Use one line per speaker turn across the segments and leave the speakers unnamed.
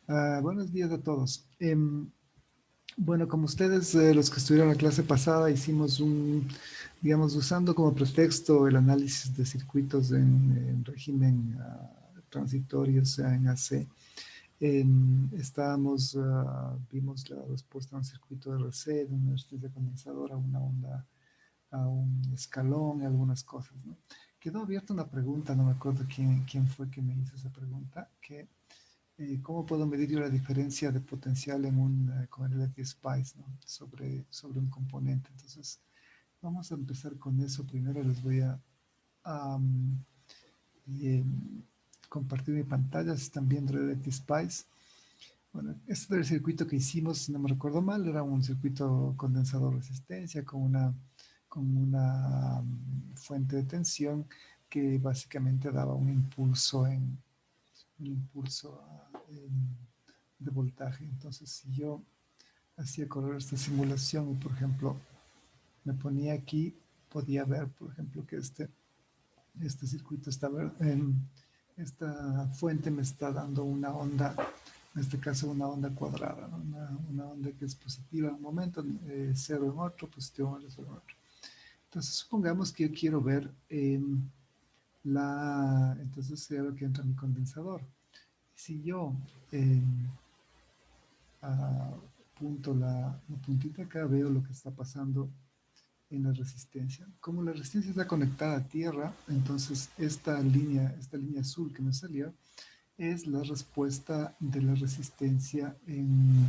Buenos días a todos. Bueno, como ustedes, los que estuvieron en la clase pasada, hicimos digamos, usando como pretexto el análisis de circuitos en régimen transitorio, o sea, en AC. Vimos la respuesta a un circuito de RC, de una resistencia condensadora, una onda, a un escalón, algunas cosas, ¿no? Quedó abierta una pregunta, no me acuerdo quién fue que me hizo esa pregunta, ¿cómo puedo medir yo la diferencia de potencial con el LTSpice, ¿no? sobre un componente? Entonces, vamos a empezar con eso. Primero les voy a y, compartir mi pantalla. Si están viendo el LTSpice. Bueno, este era el circuito que hicimos, si no me recuerdo mal, era un circuito condensador resistencia con una fuente de tensión que básicamente daba un impulso de voltaje. Entonces, si yo hacía correr esta simulación y, por ejemplo, me ponía aquí, podía ver, por ejemplo, que este circuito esta fuente me está dando una onda, en este caso una onda cuadrada, ¿no? Una onda que es positiva en un momento, cero en otro, positivo en otro. Entonces, supongamos que yo quiero ver entonces sea lo que entra en mi condensador. Si yo eh, punto la puntita acá, veo lo que está pasando en la resistencia. Como la resistencia está conectada a tierra, entonces esta línea azul que me salió es la respuesta de la resistencia en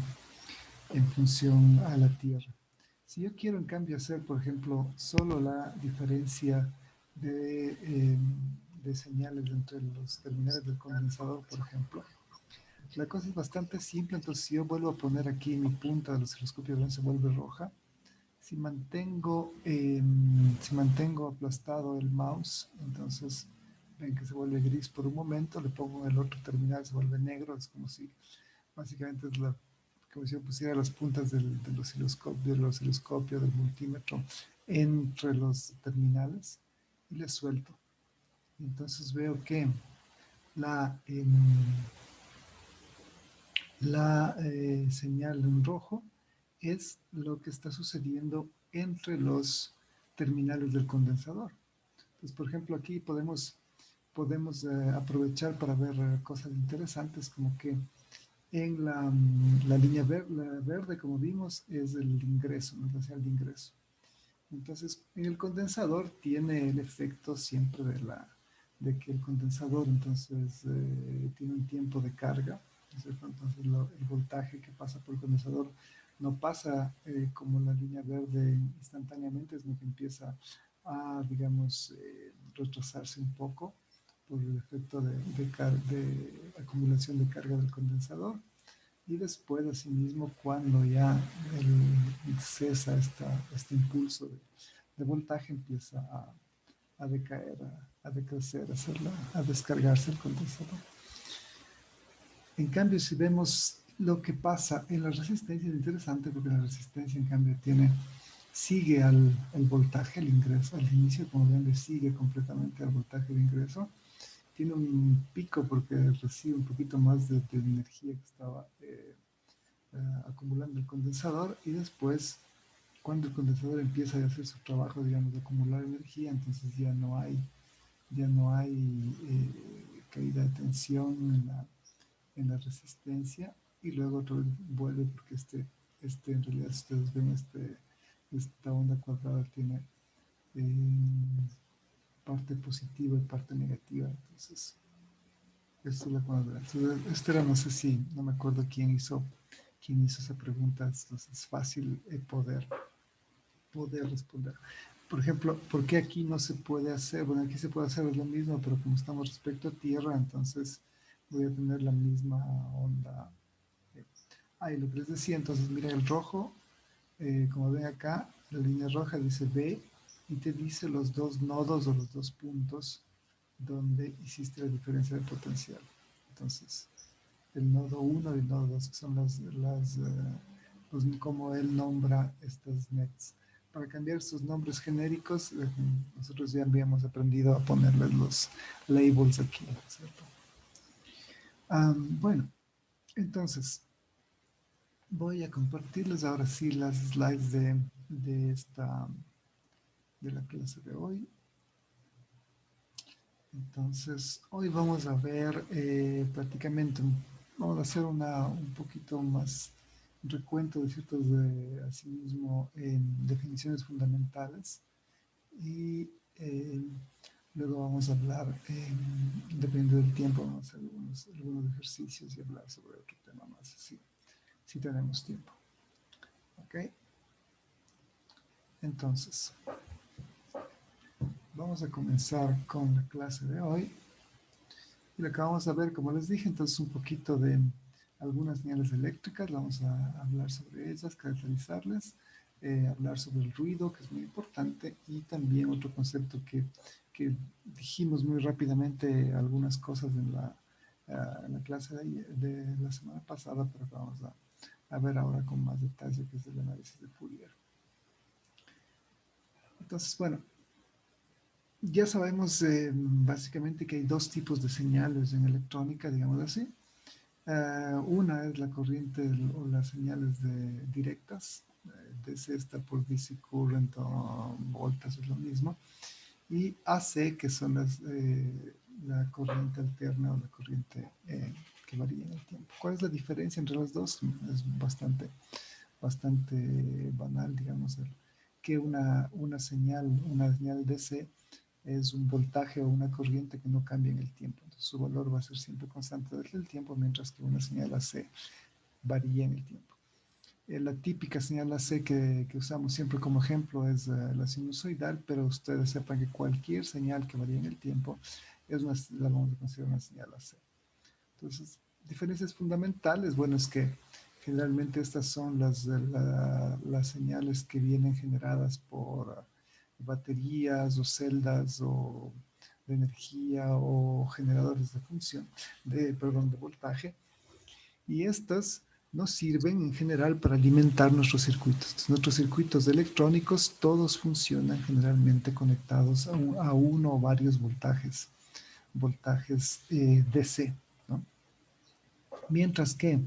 función a la tierra. Si yo quiero en cambio hacer, por ejemplo, solo la diferencia de señales entre los terminales del condensador, por ejemplo, la cosa es bastante simple. Entonces, si yo vuelvo a poner aquí mi punta del osciloscopio, se vuelve roja. Si mantengo aplastado el mouse, entonces ven que se vuelve gris por un momento. Le pongo el otro terminal, se vuelve negro. Es como si básicamente como si yo pusiera las puntas del osciloscopio, del multímetro entre los terminales y le suelto. Entonces veo que la, em, la señal en rojo es lo que está sucediendo entre los terminales del condensador. Entonces, por ejemplo, aquí podemos aprovechar para ver cosas interesantes, como que en la línea la verde, como vimos, es el ingreso, ¿no? La señal de ingreso. Entonces, en el condensador tiene el efecto siempre de que el condensador entonces tiene un tiempo de carga, ¿no es cierto? Entonces el voltaje que pasa por el condensador no pasa como la línea verde instantáneamente, sino que empieza a, digamos, retrasarse un poco por el efecto de acumulación de carga del condensador. Y después, asimismo, cuando ya cesa este impulso de voltaje, empieza a decaer, a decrecer, a descargarse el condensador. En cambio, si vemos lo que pasa en la resistencia, es interesante porque la resistencia, en cambio, sigue el voltaje, el ingreso, al inicio, como ven, le sigue completamente al voltaje de ingreso. Tiene un pico porque recibe un poquito más de energía que estaba acumulando el condensador, y después, cuando el condensador empieza a hacer su trabajo, digamos, de acumular energía, entonces ya no hay caída de tensión en la resistencia, y luego otra vez vuelve porque en realidad, si ustedes ven, esta onda cuadrada tiene parte positiva y parte negativa. Entonces, esto es la cuadrada. Entonces, no sé si, no me acuerdo quién hizo esa pregunta. Entonces es fácil poder responder. Por ejemplo, ¿por qué aquí no se puede hacer? Bueno, aquí se puede hacer lo mismo, pero como estamos respecto a tierra, entonces voy a tener la misma onda. Y lo que les decía, entonces mira el rojo, como ven acá, la línea roja dice B y te dice los dos nodos o los dos puntos donde hiciste la diferencia de potencial. Entonces, el nodo 1 y el nodo 2, que son como él nombra estas nets. Para cambiar estos nombres genéricos, nosotros ya habíamos aprendido a ponerles los labels aquí, ¿cierto? Bueno, Entonces, voy a compartirles ahora sí las slides de la clase de hoy. Entonces, hoy vamos a ver prácticamente, vamos a hacer un poquito más recuento de ciertos, asimismo, definiciones fundamentales y luego vamos a hablar, dependiendo del tiempo, vamos a hacer algunos ejercicios y hablar sobre otro tema más, si tenemos tiempo. ¿Ok? Entonces, vamos a comenzar con la clase de hoy. Y lo que vamos a ver, como les dije, entonces un poquito de algunas señales eléctricas, vamos a hablar sobre ellas, caracterizarlas, hablar sobre el ruido, que es muy importante, y también otro concepto que dijimos muy rápidamente algunas cosas en la clase de la semana pasada, pero que vamos a ver ahora con más detalle, que es el análisis de Fourier. Entonces, bueno, ya sabemos básicamente que hay dos tipos de señales en electrónica, digamos así. Una es la corriente o las señales directas, DC está por DC current o voltas, es lo mismo, y AC, que son la corriente alterna o la corriente que varía en el tiempo. ¿Cuál es la diferencia entre las dos? Es bastante banal, digamos, que una señal DC es un voltaje o una corriente que no cambia en el tiempo. Entonces su valor va a ser siempre constante desde el tiempo, mientras que una señal AC varía en el tiempo. La típica señal AC que usamos siempre como ejemplo es la sinusoidal, pero ustedes sepan que cualquier señal que varía en el tiempo la vamos a considerar una señal AC. Entonces, diferencias fundamentales, bueno, es que generalmente estas son las señales que vienen generadas por baterías o celdas o de energía o generadores de función, perdón, de voltaje. Y estas nos sirven en general para alimentar nuestros circuitos. Nuestros circuitos electrónicos todos funcionan generalmente conectados a uno o varios voltajes DC, ¿no? Mientras que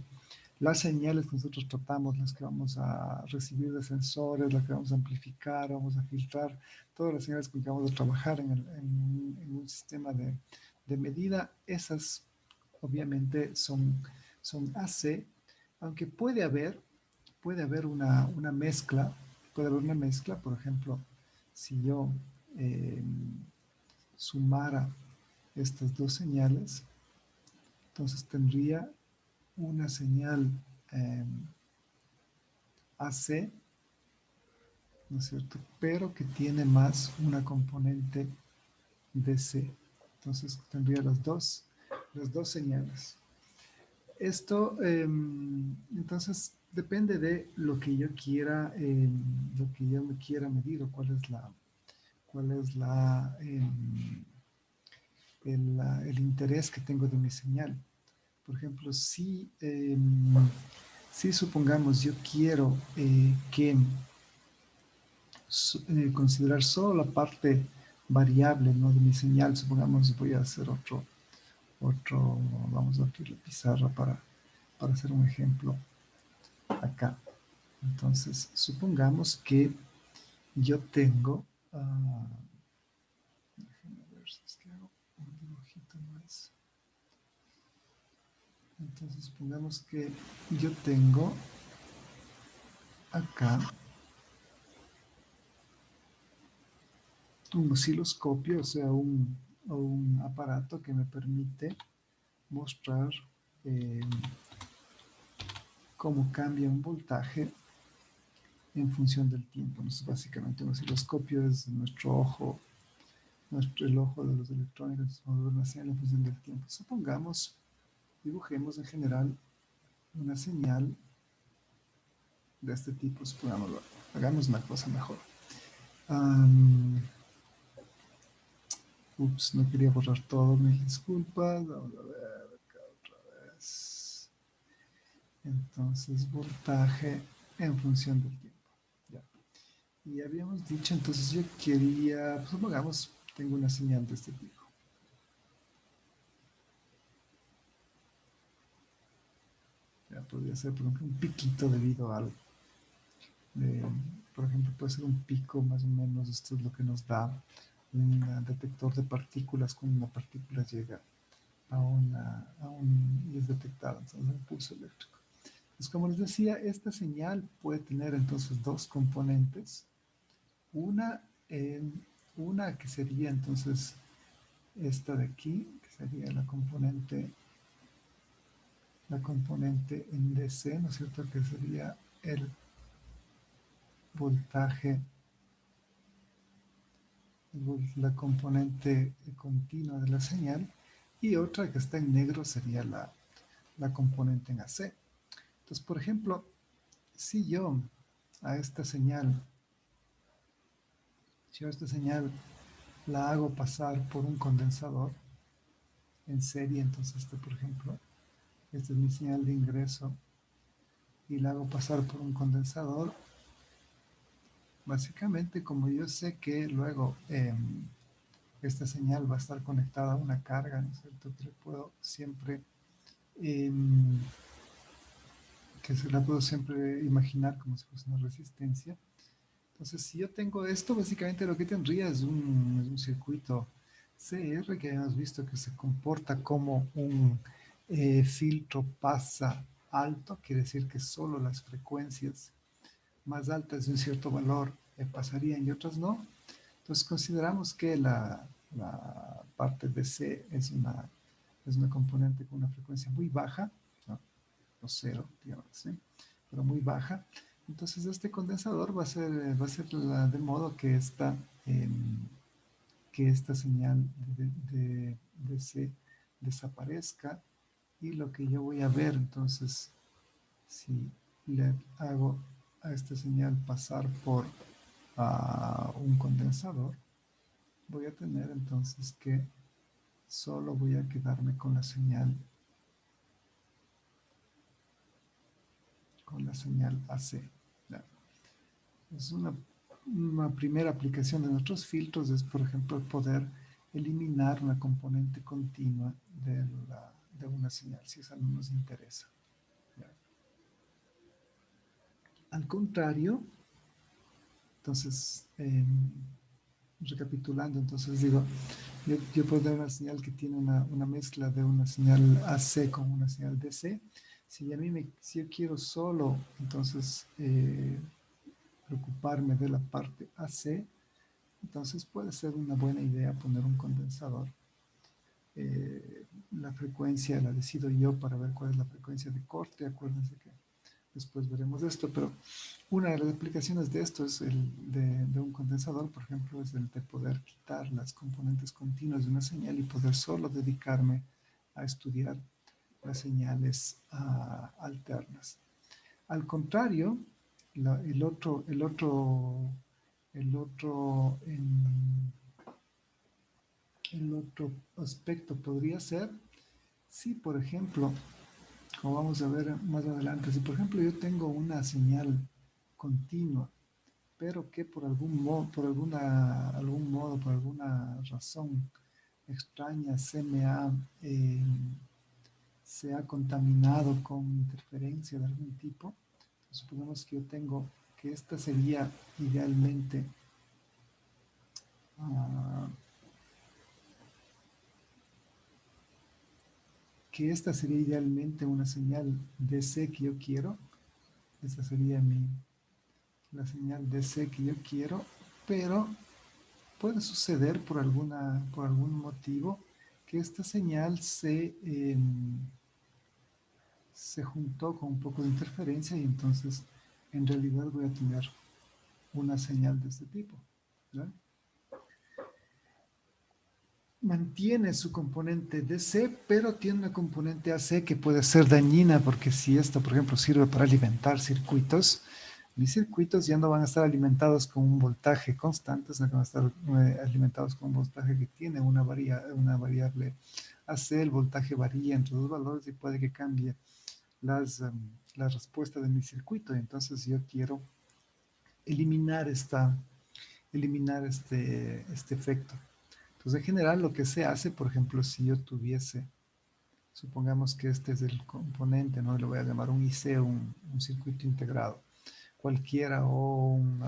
las señales que nosotros tratamos, las que vamos a recibir de sensores, las que vamos a amplificar, vamos a filtrar, todas las señales con que vamos a trabajar en un sistema de medida, esas obviamente son AC, aunque puede haber una mezcla, por ejemplo, si yo eh, sumara estas dos señales, entonces tendría una señal eh, AC, ¿no es cierto? Pero que tiene más una componente DC. Entonces tendría las dos señales. Esto, entonces, depende de lo que yo quiera, lo que yo me quiera medir o cuál es el interés que tengo de mi señal. Por ejemplo, si supongamos yo quiero considerar solo la parte variable, ¿no?, de mi señal, supongamos voy a hacer vamos a abrir la pizarra para hacer un ejemplo acá. Entonces, supongamos que yo tengo, déjenme ver si es que hago un dibujito más. Entonces, supongamos que yo tengo acá un osciloscopio, o sea, un aparato que me permite mostrar eh, cómo cambia un voltaje en función del tiempo. Entonces, básicamente un osciloscopio es el ojo de los electrónicos, mover una señal en función del tiempo. Supongamos, dibujemos en general una señal de este tipo, supongámoslo, hagamos una cosa mejor. Ups, no quería borrar todo, mis disculpas. Vamos a ver acá otra vez. Entonces, voltaje en función del tiempo. Ya. Y habíamos dicho, entonces yo quería, pues, supongamos, tengo una señal de este tipo. podría ser, por ejemplo, un piquito debido al, de- por ejemplo, puede ser un pico más o menos, esto es lo que nos da un detector de partículas cuando una partícula llega y es detectada, entonces un pulso eléctrico. Pues como les decía, esta señal puede tener entonces dos componentes. Una, eh, una que sería entonces esta de aquí, que sería la componente en DC, ¿no es cierto? Que sería el voltaje, la componente continua de la señal. Y otra que está en negro sería la componente en AC. Entonces, por ejemplo, si yo a esta señal, si yo a esta señal la hago pasar por un condensador en serie, entonces este, por ejemplo, esta es mi señal de ingreso y la hago pasar por un condensador, básicamente como yo sé que luego esta señal va a estar conectada a una carga, ¿no es cierto? Que le puedo siempre, em, que se la puedo siempre imaginar como si fuese una resistencia. Entonces, si yo tengo esto, básicamente lo que tendría es un circuito CR que hemos visto que se comporta como un filtro pasa alto, quiere decir que solo las frecuencias más altas de un cierto valor pasarían y otras no. Entonces, consideramos que la parte de C es una componente con una frecuencia muy baja, ¿no? O cero, digamos así, pero muy baja. Entonces este condensador va a ser de modo que que esta señal de C desaparezca y lo que yo voy a ver entonces si le hago a esta señal pasar por un condensador, voy a tener entonces que solo voy a quedarme con la señal AC. ¿Ya? Es una primera aplicación de nuestros filtros es, por ejemplo, poder eliminar una componente continua de una señal, si esa no nos interesa. ¿Ya? Al contrario, entonces, recapitulando, entonces digo, yo puedo dar una señal que tiene una mezcla de una señal AC con una señal DC. Si yo quiero solo, entonces, preocuparme de la parte AC, entonces puede ser una buena idea poner un condensador. La frecuencia la decido yo para ver cuál es la frecuencia de corte. Acuérdense que después veremos esto, pero una de las aplicaciones de esto es de un condensador, por ejemplo, es el de poder quitar las componentes continuas de una señal y poder solo dedicarme a estudiar las señales alternas. Al contrario, el otro, el otro aspecto podría ser si, por ejemplo, como vamos a ver más adelante, si por ejemplo yo tengo una señal continua, pero que por por alguna razón extraña eh, se ha contaminado con interferencia de algún tipo, supongamos que yo tengo que esta sería idealmente ah, una señal DC que yo quiero. Esta sería la señal DC que yo quiero, pero puede suceder por algún motivo que esta señal se juntó con un poco de interferencia y entonces en realidad voy a tener una señal de este tipo. ¿Ya? Mantiene su componente DC, pero tiene una componente AC que puede ser dañina, porque si esto, por ejemplo, sirve para alimentar circuitos, mis circuitos ya no van a estar alimentados con un voltaje constante, sino que van a estar alimentados con un voltaje que tiene una variable AC. El voltaje varía entre dos valores y puede que cambie la respuesta de mi circuito. Entonces yo quiero eliminar, este efecto. Entonces, en general, lo que se hace, por ejemplo, si yo tuviese Supongamos que este es el componente, ¿no? Le voy a llamar un IC, un circuito integrado. Cualquiera o un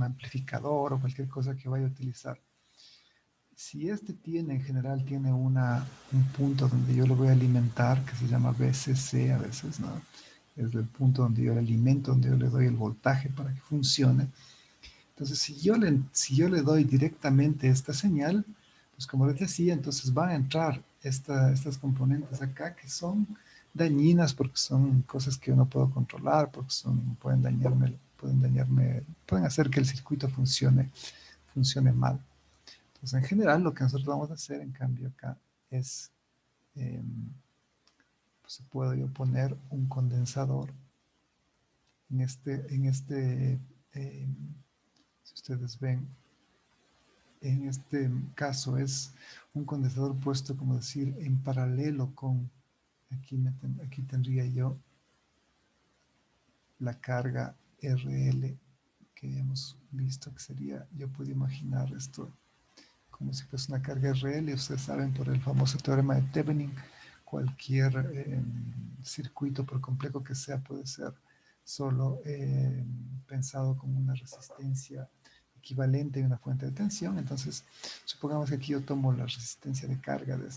amplificador o cualquier cosa que vaya a utilizar. Si este tiene, en general, tiene un punto donde yo le voy a alimentar, que se llama VCC a veces, ¿no? Es el punto donde yo le alimento, donde yo le doy el voltaje para que funcione. Entonces, si yo le doy directamente esta señal, pues como les decía, entonces van a entrar estas componentes acá que son dañinas porque son cosas que yo no puedo controlar, porque pueden hacer que el circuito funcione mal. Entonces, en general, lo que nosotros vamos a hacer, en cambio, acá es, pues puedo yo poner un condensador eh, si ustedes ven, en este caso es un condensador puesto, como decir, en paralelo con, aquí tendría yo la carga RL que hemos visto que sería, yo puedo imaginar esto como si fuese una carga RL. Ustedes saben por el famoso teorema de Thevenin, cualquier circuito, por complejo que sea, puede ser solo pensado como una resistencia equivalente a una fuente de tensión. Entonces, supongamos que aquí yo tomo la resistencia de carga de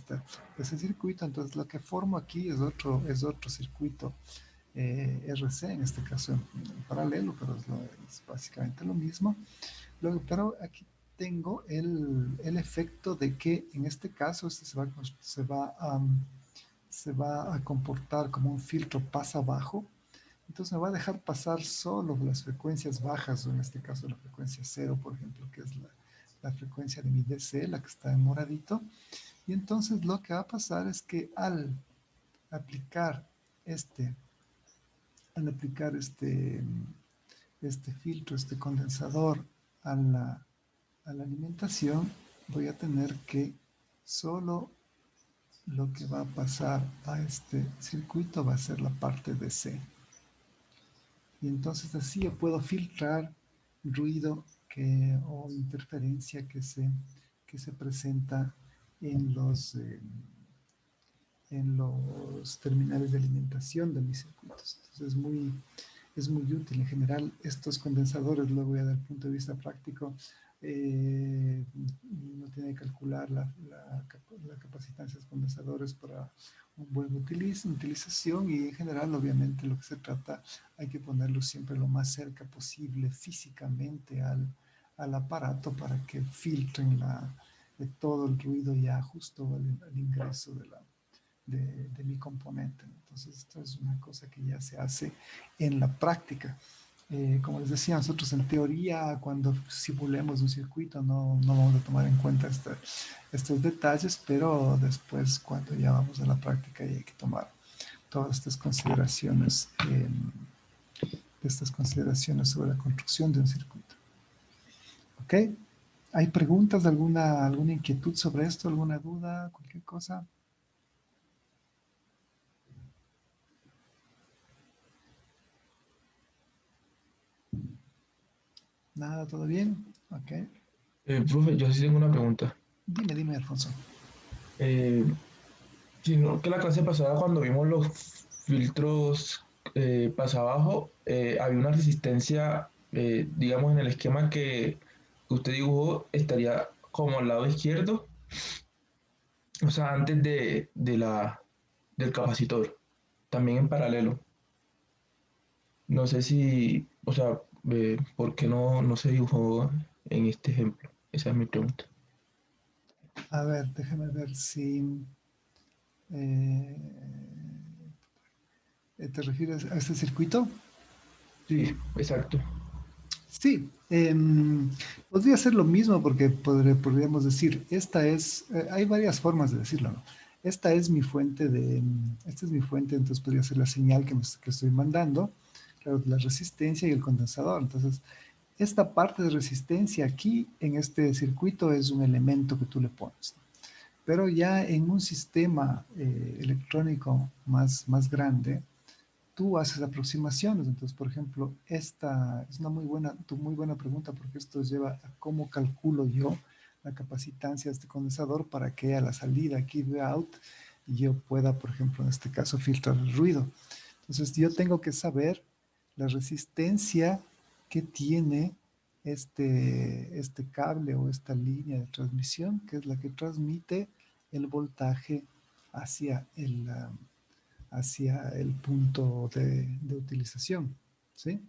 ese circuito, entonces lo que formo aquí es otro circuito RC, en este caso en paralelo, pero es básicamente lo mismo. Pero aquí tengo el efecto de que en este caso este se va a comportar como un filtro pasa bajo. Entonces me va a dejar pasar solo las frecuencias bajas, o en este caso la frecuencia cero, por ejemplo, que es la frecuencia de mi DC, la que está en moradito. Y entonces lo que va a pasar es que aplicar este, al aplicar este filtro, este condensador a la alimentación, voy a tener que solo lo que va a pasar a este circuito va a ser la parte de C. Y entonces así yo puedo filtrar ruido o interferencia que se presenta en los terminales de alimentación de mis circuitos. Entonces es muy útil. En general, estos condensadores, luego ya desde el punto de vista práctico, uno tiene que calcular la capacitancia de los condensadores para un buen utilización, y en general, obviamente, lo que se trata, hay que ponerlo siempre lo más cerca posible físicamente al aparato para que filtren de todo el ruido ya justo al ingreso de mi componente. Entonces, esto es una cosa que ya se hace en la práctica. Como les decía, nosotros en teoría, cuando simulemos un circuito, no vamos a tomar en cuenta estos detalles, pero después, cuando ya vamos a la práctica, hay que tomar todas estas consideraciones sobre la construcción de un circuito. ¿Ok? ¿Hay preguntas, alguna inquietud sobre esto, alguna duda, cualquier cosa? ¿Nada? ¿Todo bien? Ok.
Profe, yo sí tengo una pregunta.
Dime, Alfonso.
Eh, Sino que la clase pasada, cuando vimos los filtros pasa abajo, había una resistencia, digamos, en el esquema que usted dibujó, estaría como al lado izquierdo, o sea, antes del capacitor, también en paralelo. No sé si, o sea, ¿por qué no se dibujó en este ejemplo? Esa es mi pregunta.
A ver, déjame ver si eh, te refieres a este circuito.
Sí, exacto.
Sí, podría ser lo mismo porque podríamos decir, hay varias formas de decirlo, ¿no? Esta es mi fuente, entonces podría ser la señal que estoy mandando, claro, la resistencia y el condensador. Entonces, esta parte de resistencia aquí en este circuito es un elemento que tú le pones, ¿no? Pero ya en un sistema electrónico más grande, tú haces aproximaciones. Entonces, por ejemplo, esta es tu muy buena pregunta, porque esto lleva a cómo calculo yo la capacitancia de este condensador para que a la salida aquí de out yo pueda, por ejemplo, en este caso, filtrar el ruido. Entonces, yo tengo que saber la resistencia que tiene este cable o esta línea de transmisión, que es la que transmite el voltaje hacia hacia el punto de utilización, ¿sí?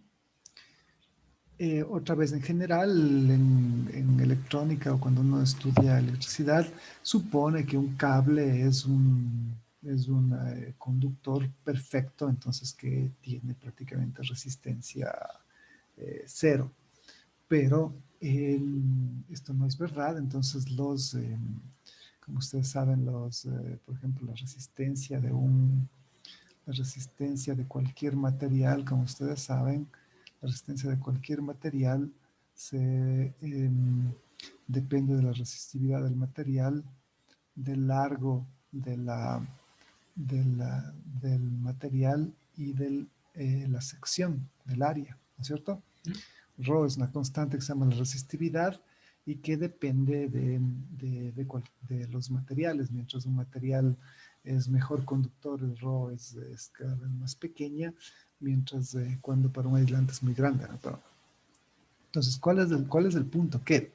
Otra vez, en general, en electrónica o cuando uno estudia electricidad, supone que un cable es un conductor perfecto, entonces que tiene prácticamente resistencia cero. Pero esto no es verdad, entonces como ustedes saben, por ejemplo, la resistencia de cualquier material, como ustedes saben, la resistencia de cualquier material depende de la resistividad del material, del largo de del material y de la sección del área, ¿no es cierto? Rho es una constante que se llama la resistividad y que depende de los materiales. Mientras un material es mejor conductor, el Rho es cada vez más pequeña, mientras cuando para un aislante es muy grande, ¿no? Entonces, cuál es el punto? Que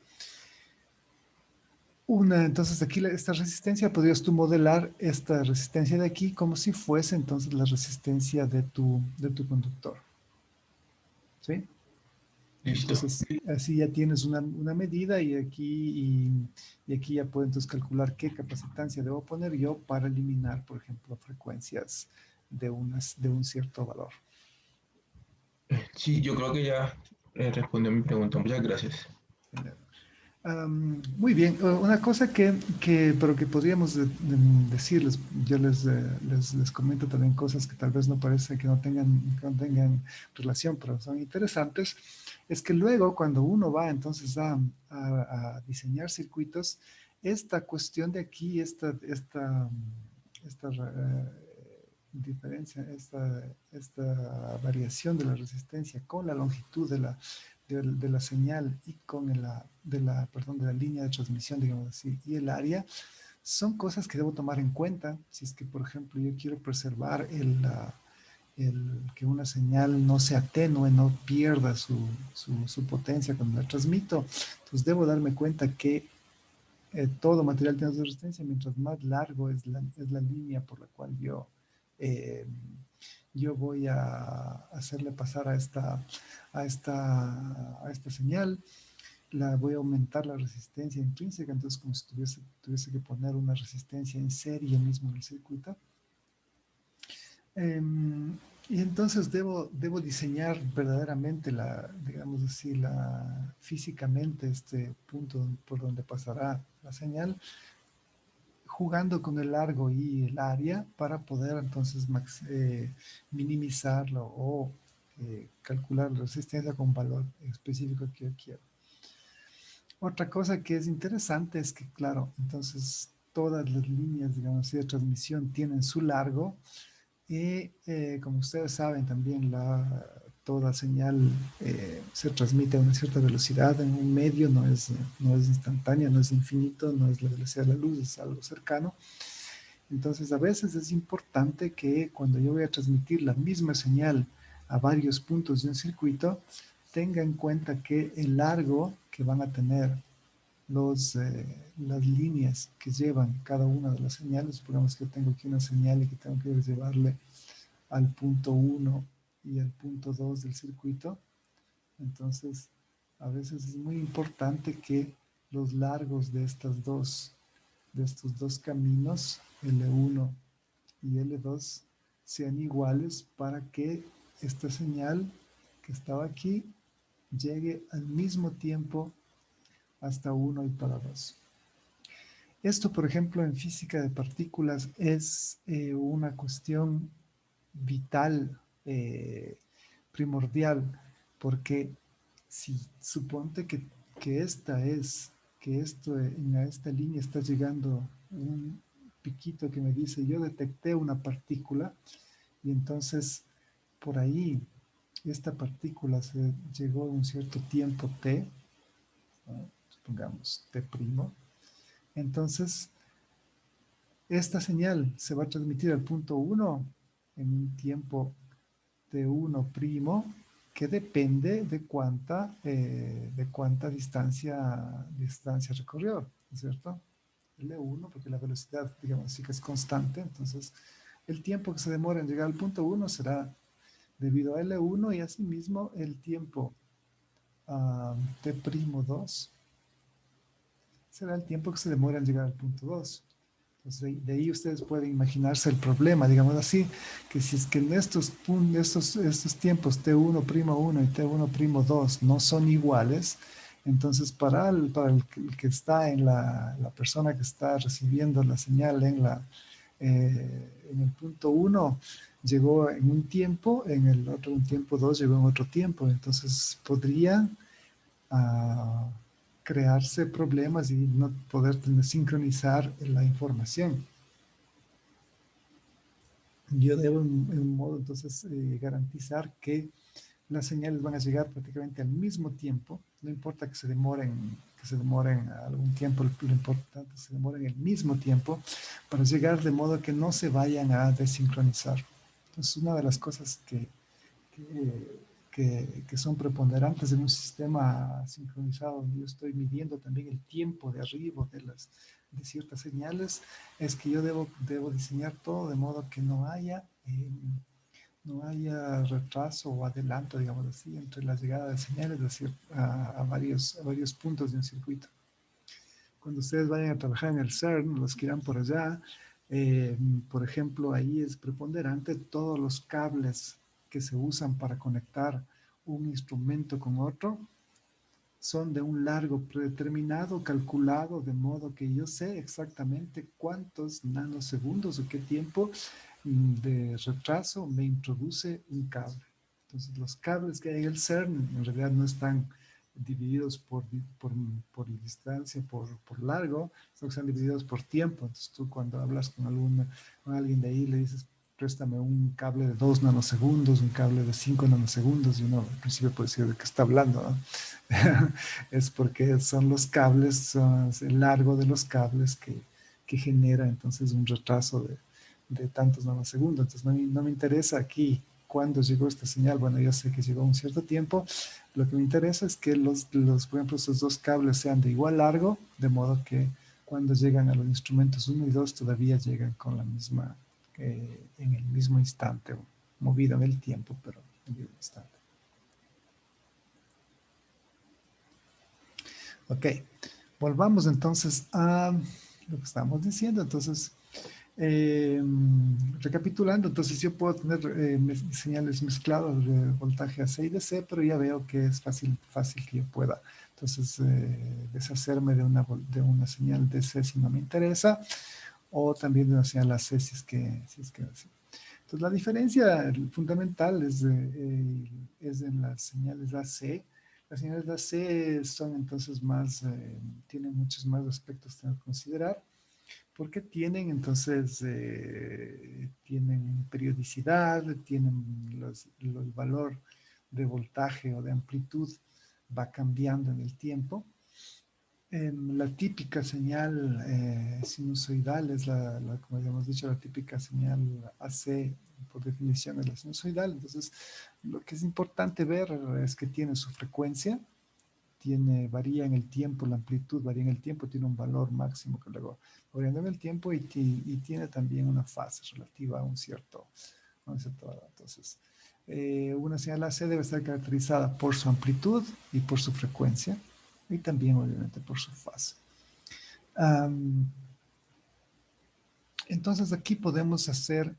entonces aquí esta resistencia, podrías tú modelar esta resistencia de aquí como si fuese entonces la resistencia de tu conductor, ¿sí?
Listo.
Entonces, así ya tienes una medida y aquí ya puedo entonces calcular qué capacitancia debo poner yo para eliminar, por ejemplo, frecuencias de un cierto valor.
Sí, yo creo que ya respondió mi pregunta. Muchas gracias.
Muy bien, una cosa pero que podríamos decirles, yo les comento también cosas que tal vez no parece que no tengan relación, pero son interesantes, es que luego cuando uno va entonces a diseñar circuitos, esta cuestión de aquí, esta diferencia, esta variación de la resistencia con la longitud de la señal y con perdón, de la línea de transmisión, digamos así, y el área, son cosas que debo tomar en cuenta si es que, por ejemplo, yo quiero preservar que una señal no se atenúe, no pierda su potencia cuando la transmito. Entonces debo darme cuenta que todo material tiene su resistencia, mientras más largo es la línea por la cual eh, yo voy a hacerle pasar a esta señal, voy a aumentar la resistencia intrínseca, entonces como si tuviese que poner una resistencia en serie mismo en el circuito. Y entonces debo diseñar verdaderamente digamos así, físicamente este punto por donde pasará la señal, jugando con el largo y el área para poder entonces minimizarlo o calcular la resistencia con un valor específico que yo quiero. Otra cosa que es interesante es que, claro, entonces todas las líneas, digamos así, de transmisión tienen su largo y como ustedes saben también toda señal se transmite a una cierta velocidad en un medio, no es instantánea, no es infinito, no es la velocidad de la luz, es algo cercano. Entonces, a veces es importante que cuando yo voy a transmitir la misma señal a varios puntos de un circuito, tenga en cuenta que el largo que van a tener las líneas que llevan cada una de las señales, supongamos que yo tengo aquí una señal y que tengo que llevarle al punto 1 y al punto 2 del circuito, entonces a veces es muy importante que los largos de estos dos caminos, L1 y L2, sean iguales para que esta señal que estaba aquí llegue al mismo tiempo hasta 1 y para 2. Esto, por ejemplo, en física de partículas es una cuestión vital, primordial, porque si suponte que que en esta línea está llegando un piquito que me dice, yo detecté una partícula y entonces por ahí esta partícula se llegó a un cierto tiempo t, ¿no? Supongamos t', entonces esta señal se va a transmitir al punto 1 en un tiempo de 1' que depende de cuánta distancia recorrió, ¿no es cierto? L1, porque la velocidad, digamos así, que es constante, entonces el tiempo que se demora en llegar al punto 1 será debido a L1 y asimismo el tiempo T'2 será el tiempo que se demora en llegar al punto 2. Entonces, de ahí ustedes pueden imaginarse el problema, digamos así, que si es que en estos tiempos T'1' y T'1'2 no son iguales, entonces el que está la persona que está recibiendo la señal en el punto 1 llegó en un tiempo, en el otro un tiempo 2 llegó en otro tiempo, entonces podría a crearse problemas y no poder sincronizar la información. Yo debo, en un modo, entonces, garantizar que las señales van a llegar prácticamente al mismo tiempo, no importa que se demoren algún tiempo, lo importante es que se demoren el mismo tiempo para llegar de modo que no se vayan a desincronizar. Entonces, una de las cosas que son preponderantes en un sistema sincronizado donde yo estoy midiendo también el tiempo de arribo de ciertas señales, es que yo debo diseñar todo de modo que no haya retraso o adelanto, digamos así, entre la llegada de señales a varios puntos de un circuito. Cuando ustedes vayan a trabajar en el CERN, los que irán por allá, por ejemplo, ahí es preponderante todos los cables que se usan para conectar un instrumento con otro son de un largo predeterminado, calculado, de modo que yo sé exactamente cuántos nanosegundos o qué tiempo de retraso me introduce un cable. Entonces, los cables que hay en el CERN en realidad no están divididos por distancia, por largo, sino que están divididos por tiempo. Entonces, tú cuando hablas con alguien de ahí, le dices, préstame un cable de 2 nanosegundos, un cable de 5 nanosegundos, y uno al principio puede decir de qué está hablando, ¿no? Es porque son los cables, son el largo de los cables que genera entonces un retraso de tantos nanosegundos. Entonces no me interesa aquí cuándo llegó esta señal. Bueno, yo sé que llegó a un cierto tiempo. Lo que me interesa es que por ejemplo, estos dos cables sean de igual largo, de modo que cuando llegan a los instrumentos 1 y 2 todavía llegan con la misma, en el mismo instante, movido en el tiempo, pero en el mismo instante. Ok, volvamos entonces a lo que estábamos diciendo. Entonces, recapitulando, entonces yo puedo tener señales mezcladas de voltaje AC y DC, pero ya veo que es fácil que yo pueda entonces deshacerme de una señal DC si no me interesa, o también de una señal AC si es que así. Entonces la diferencia fundamental es en las señales AC. Las señales AC son entonces tienen muchos más aspectos que considerar, porque tienen entonces, tienen periodicidad, tienen el valor de voltaje o de amplitud va cambiando en el tiempo. La típica señal sinusoidal es como habíamos dicho, la típica señal AC, por definición es la sinusoidal. Entonces, lo que es importante ver es que tiene su frecuencia, varía en el tiempo, la amplitud varía en el tiempo, tiene un valor máximo que luego varía en el tiempo y tiene también una fase relativa a un cierto valor. Entonces, una señal AC debe estar caracterizada por su amplitud y por su frecuencia y también obviamente por su fase. Entonces aquí podemos hacer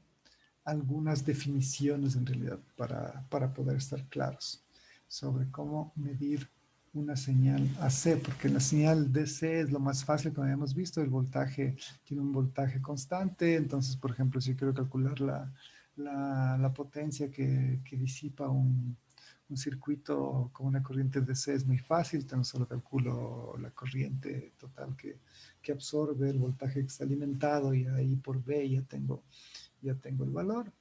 algunas definiciones en realidad para poder estar claros sobre cómo medir una señal AC, porque la señal DC es lo más fácil, como hemos visto, el voltaje tiene un voltaje constante. Entonces, por ejemplo, si quiero calcular la potencia que disipa un circuito con una corriente DC es muy fácil, tan solo calculo la corriente total que absorbe el voltaje que está alimentado y ahí por B ya tengo el valor.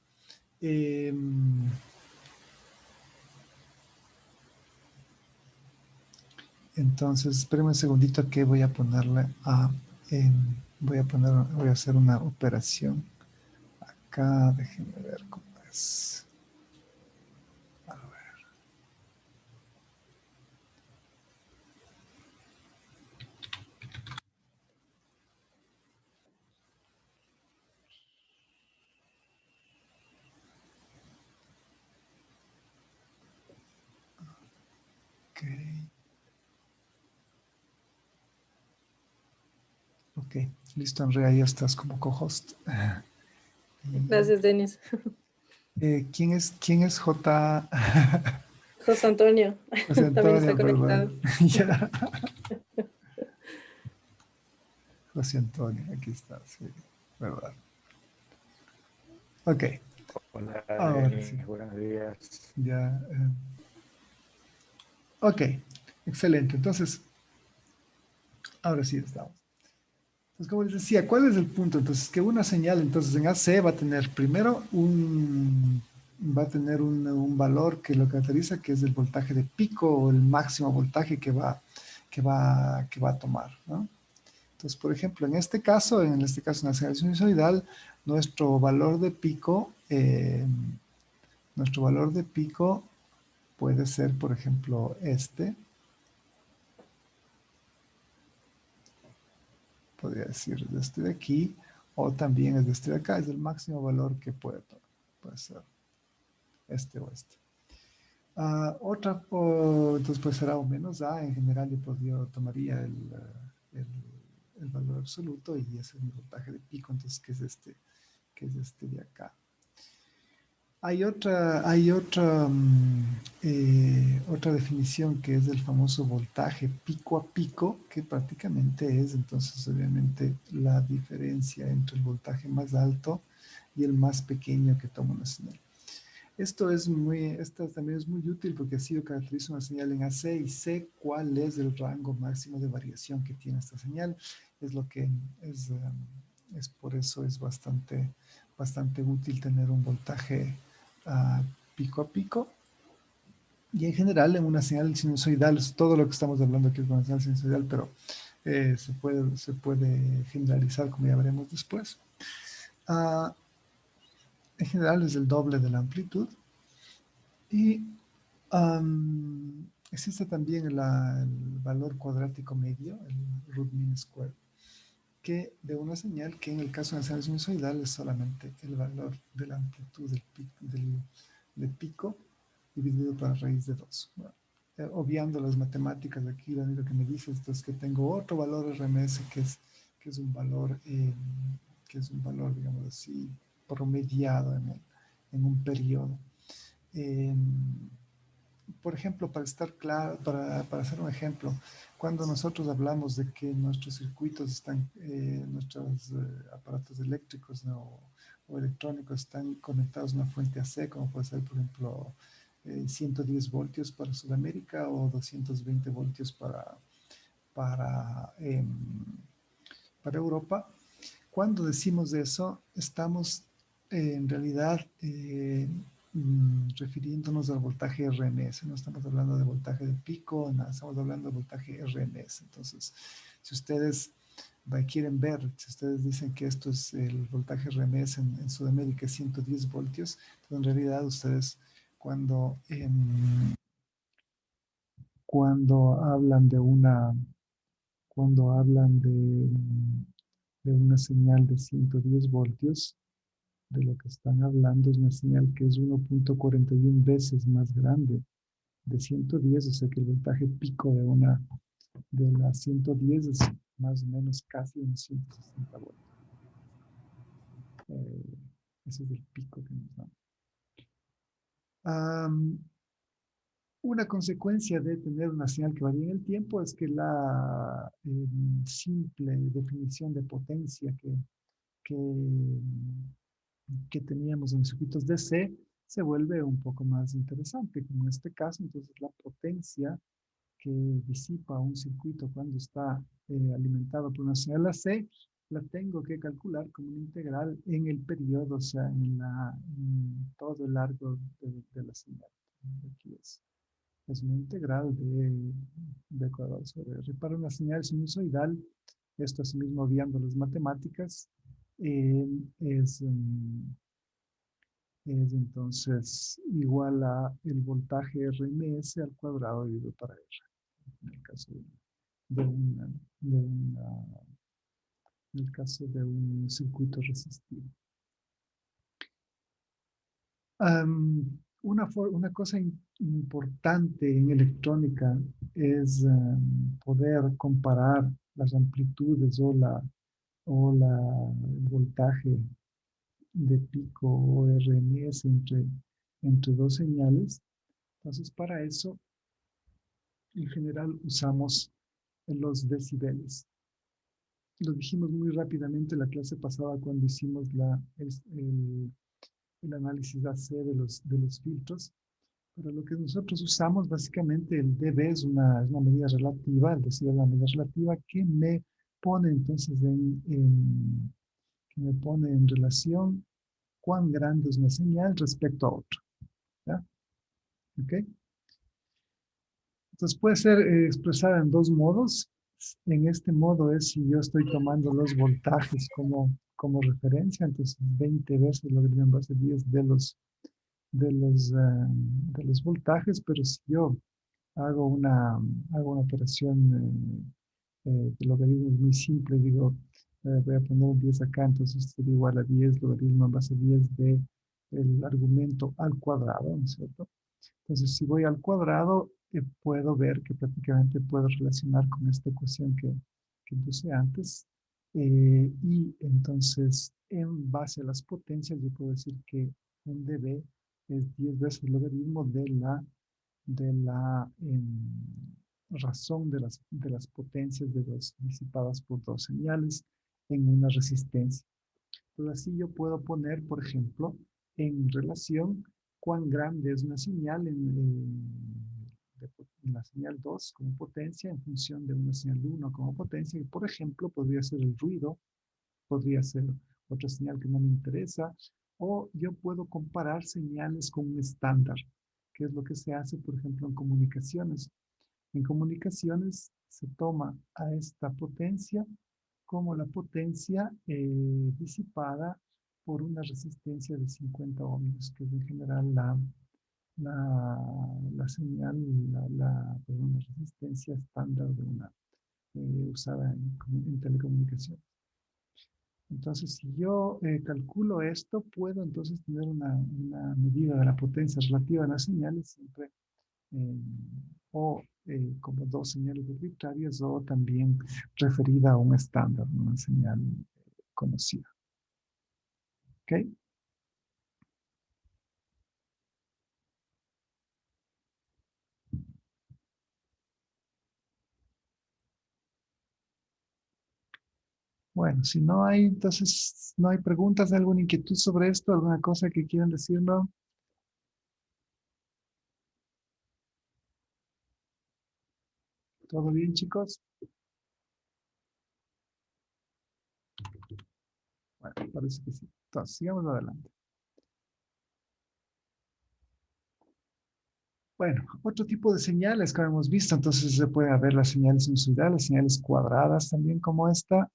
Entonces, espérenme un segundito que voy a ponerle a voy a hacer una operación acá, déjenme ver cómo es. A ver, ok. Ok, listo, Andrea, ya estás como co-host.
Gracias, Denis.
¿Quién es J?
José Antonio
José
también está
Antonio, perdón.
conectado.
Ya. José Antonio, aquí está, sí, verdad. Ok,
Hola,
ahora sí,
Denis, buenos días.
ya. Ok, excelente. Entonces, ahora sí estamos. Entonces, como les decía, ¿cuál es el punto? Entonces, que una señal, entonces en AC va a tener primero un valor que lo caracteriza, que es el voltaje de pico o el máximo voltaje que va a tomar, ¿no? Entonces, por ejemplo, en la señal sinusoidal, nuestro valor de pico, nuestro valor de pico puede ser, por ejemplo, podría decir de este de aquí, o también es de este de acá, es el máximo valor que puede tomar. Puede ser este o este. Entonces puede ser A o menos A. En general yo tomaría el valor absoluto y ese es mi voltaje de pico, entonces que es este de acá. Hay otra definición que es el famoso voltaje pico a pico, que prácticamente es entonces obviamente la diferencia entre el voltaje más alto y el más pequeño que toma una señal. Esto también es muy útil porque así yo caracterizo una señal en AC y sé cuál es el rango máximo de variación que tiene esta señal. Es lo que es por eso es bastante útil tener un voltaje pico a pico. Y en general en una señal sinusoidal, es todo lo que estamos hablando aquí es una señal sinusoidal, pero se puede generalizar como ya veremos después. Ah, en general es el doble de la amplitud. Y existe también el valor cuadrático medio, el root mean square, que de una señal que en el caso de la señal sinusoidal es solamente el valor de la amplitud del pico dividido por la raíz de 2. Bueno, obviando las matemáticas de aquí, lo único que me dice esto es que tengo otro valor RMS que es un valor, digamos así, promediado en un periodo. Eh, por ejemplo, para estar claro, para hacer un ejemplo, cuando nosotros hablamos de que nuestros circuitos nuestros aparatos eléctricos, ¿no? o electrónicos están conectados a una fuente AC, como puede ser, por ejemplo, 110 voltios para Sudamérica o 220 voltios para, em, para Europa. Cuando decimos eso, estamos en realidad refiriéndonos al voltaje RMS, no estamos hablando de voltaje de pico, nada, estamos hablando de voltaje RMS. Entonces, si ustedes quieren ver, si ustedes dicen que esto es el voltaje RMS en Sudamérica, es 110 voltios, entonces en realidad ustedes cuando, cuando hablan de una, cuando hablan de una señal de 110 voltios, de lo que están hablando es una señal que es 1.41 veces más grande de 110, o sea que el voltaje pico de la 110 es más o menos casi unos 160 voltios. Eh, Ese es el pico que nos da. Una consecuencia de tener una señal que varía en el tiempo es que la simple definición de potencia que, que teníamos en los circuitos DC se vuelve un poco más interesante, como en este caso, entonces la potencia que disipa un circuito cuando está alimentado por una señal AC, la tengo que calcular como una integral en el periodo, o sea, en todo el largo de la señal. Aquí es una integral de Ecuador sobre R. Para una señal sinusoidal, Esto asimismo obviando las matemáticas, eh, es, es entonces igual a el voltaje RMS al cuadrado dividido para R, en el caso de, una, de una- en el caso de un circuito resistivo. Una cosa importante en electrónica es poder comparar las amplitudes el voltaje de pico o RMS entre dos señales. Entonces, para eso, en general, usamos los decibeles. Lo dijimos muy rápidamente la clase pasada cuando hicimos el análisis AC de los filtros. Pero lo que nosotros usamos, básicamente, el dB es una medida relativa, el decibel es una medida relativa que me pone entonces que me pone en relación cuán grande es una señal respecto a otra. ¿Ya? ¿Ok? Entonces puede ser expresada en dos modos. En este modo es si yo estoy tomando los voltajes como referencia, entonces 20 veces logaritmo en base 10 de los voltajes, pero si yo hago hago una operación de logaritmos muy simple, digo, voy a poner un 10 acá, entonces sería igual a 10 logaritmo en base 10 de el argumento al cuadrado, ¿no es cierto? Entonces, si voy al cuadrado, puedo ver que prácticamente puedo relacionar con esta ecuación que puse antes. Y entonces, en base a las potencias, yo puedo decir que un dB es 10 veces el logaritmo de la razón de las potencias disipadas por dos señales en una resistencia. Entonces, así yo puedo poner, por ejemplo, en relación cuán grande es una señal en la señal 2 como potencia en función de una señal 1 como potencia. Y, por ejemplo, podría ser el ruido, podría ser otra señal que no me interesa, o yo puedo comparar señales con un estándar, que es lo que se hace, por ejemplo, en comunicaciones. En comunicaciones se toma a esta potencia como la potencia disipada por una resistencia de 50 ohmios, que es en general la señal, perdón, la resistencia estándar de una usada en telecomunicaciones. Entonces, si yo calculo esto, puedo entonces tener una medida de la potencia relativa a las señales siempre eh, como dos señales arbitrarias o también referida a un estándar, una señal conocida. ¿Ok? Bueno, si no hay, entonces, no hay preguntas, alguna inquietud sobre esto, alguna cosa que quieran decirlo. ¿Todo bien, chicos? Bueno, parece que sí. Entonces, sigamos adelante. Bueno, otro tipo de señales que hemos visto, entonces se puede ver las señales sinusoidales, las señales cuadradas también como esta.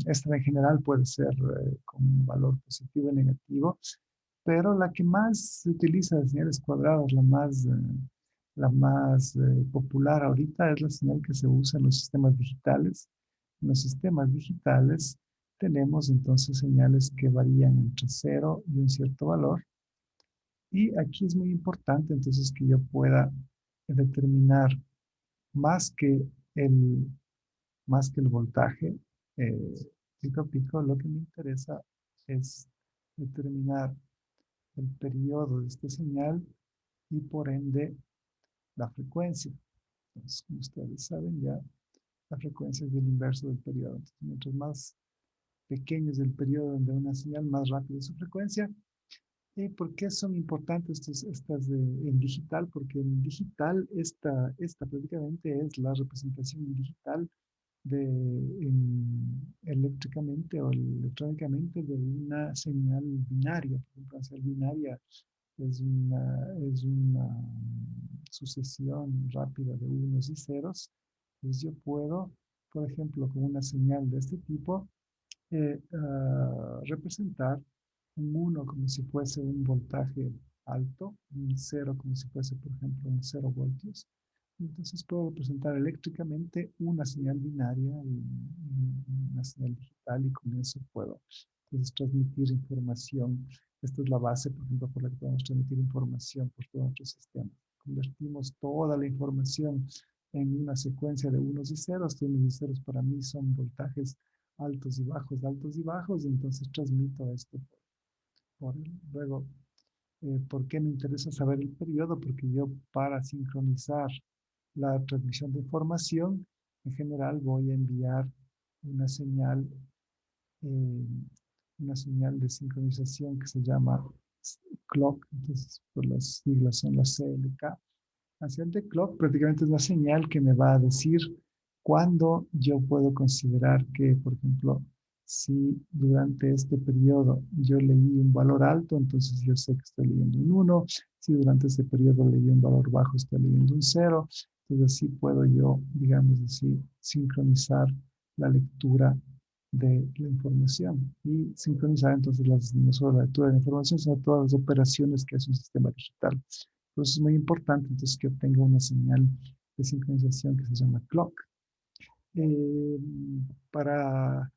Esta en general puede ser con un valor positivo y negativo, pero la que más se utiliza de señales cuadradas, la más popular ahorita es la señal que se usa en los sistemas digitales. En los sistemas digitales tenemos entonces señales que varían entre 0 y un cierto valor. Y aquí es muy importante entonces que yo pueda determinar más que el, más que el voltaje pico a pico, lo que me interesa es determinar el periodo de esta señal y por ende la frecuencia. Entonces, como ustedes saben ya, la frecuencia es el inverso del periodo. Entonces, mientras más pequeño es el periodo de una señal, más rápida es su frecuencia. ¿Y por qué son importantes en digital? Porque en digital esta prácticamente es la representación en digital eléctricamente o electrónicamente de una señal binaria. Por ejemplo, la señal binaria es una sucesión rápida de unos y ceros. Entonces yo puedo por ejemplo, con una señal de este tipo, representar un 1 como si fuese un voltaje alto, un 0 como si fuese, por ejemplo, un 0 voltios. Entonces puedo representar eléctricamente una señal binaria y una señal digital y con eso puedo entonces transmitir información. Esta es la base, por ejemplo, por la que podemos transmitir información por todo nuestro sistema. Convertimos toda la información en una secuencia de unos y ceros. Que unos y ceros para mí son voltajes altos y bajos, y entonces transmito esto luego. ¿Por qué me interesa saber el periodo? Porque yo, para sincronizar la transmisión de información, en general voy a enviar una señal, eh, una señal de sincronización que se llama clock. Entonces, por las siglas son las CLK. La señal de clock prácticamente es una señal que me va a decir cuándo yo puedo considerar que, por ejemplo, si durante este periodo yo leí un valor alto, entonces yo sé que estoy leyendo un 1. Si durante este periodo leí un valor bajo, estoy leyendo un 0. Entonces así puedo yo, digamos así, sincronizar la lectura de la información y sincronizar entonces no solo la lectura de la información, sino todas las operaciones que hace un sistema digital. Entonces es muy importante entonces que obtenga una señal de sincronización que se llama clock. Eh, para,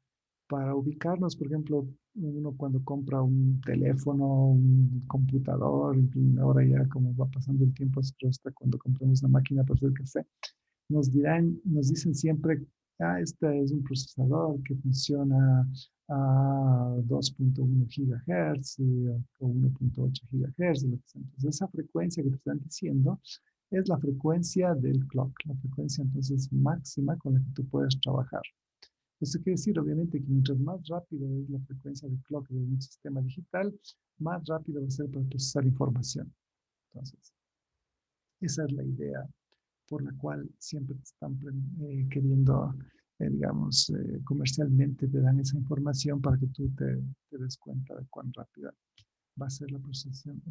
para ubicarnos, por ejemplo, uno cuando compra un teléfono, un computador, ahora ya como va pasando el tiempo, hasta cuando compramos una máquina para hacer café, nos dicen siempre, este es un procesador que funciona a 2.1 GHz o 1.8 GHz. Entonces, esa frecuencia que te están diciendo es la frecuencia del clock, la frecuencia entonces máxima con la que tú puedes trabajar. Esto quiere decir, obviamente, que mientras más rápido es la frecuencia de clock de un sistema digital, más rápido va a ser para procesar información. Entonces, esa es la idea por la cual siempre te están queriendo, digamos, comercialmente te dan esa información para que tú te des cuenta de cuán rápida va a ser el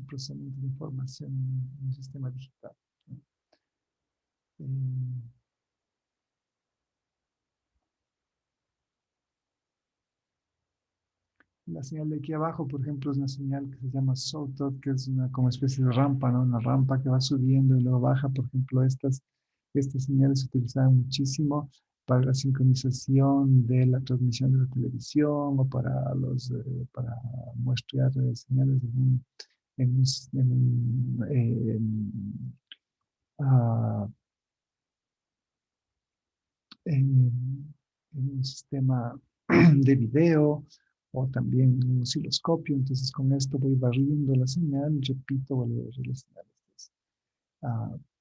procesamiento de información en un sistema digital. Eh, La señal de aquí abajo, por ejemplo, es una señal que se llama sawtooth, que es una como especie de rampa, ¿no? Una rampa que va subiendo y luego baja. Por ejemplo, estas señales se utilizaban muchísimo para la sincronización de la transmisión de la televisión o para muestrear señales en un, en un, ah, en un sistema de video o también en un osciloscopio. Entonces con esto voy barriendo la señal, repito, vuelvo a barrer las señales.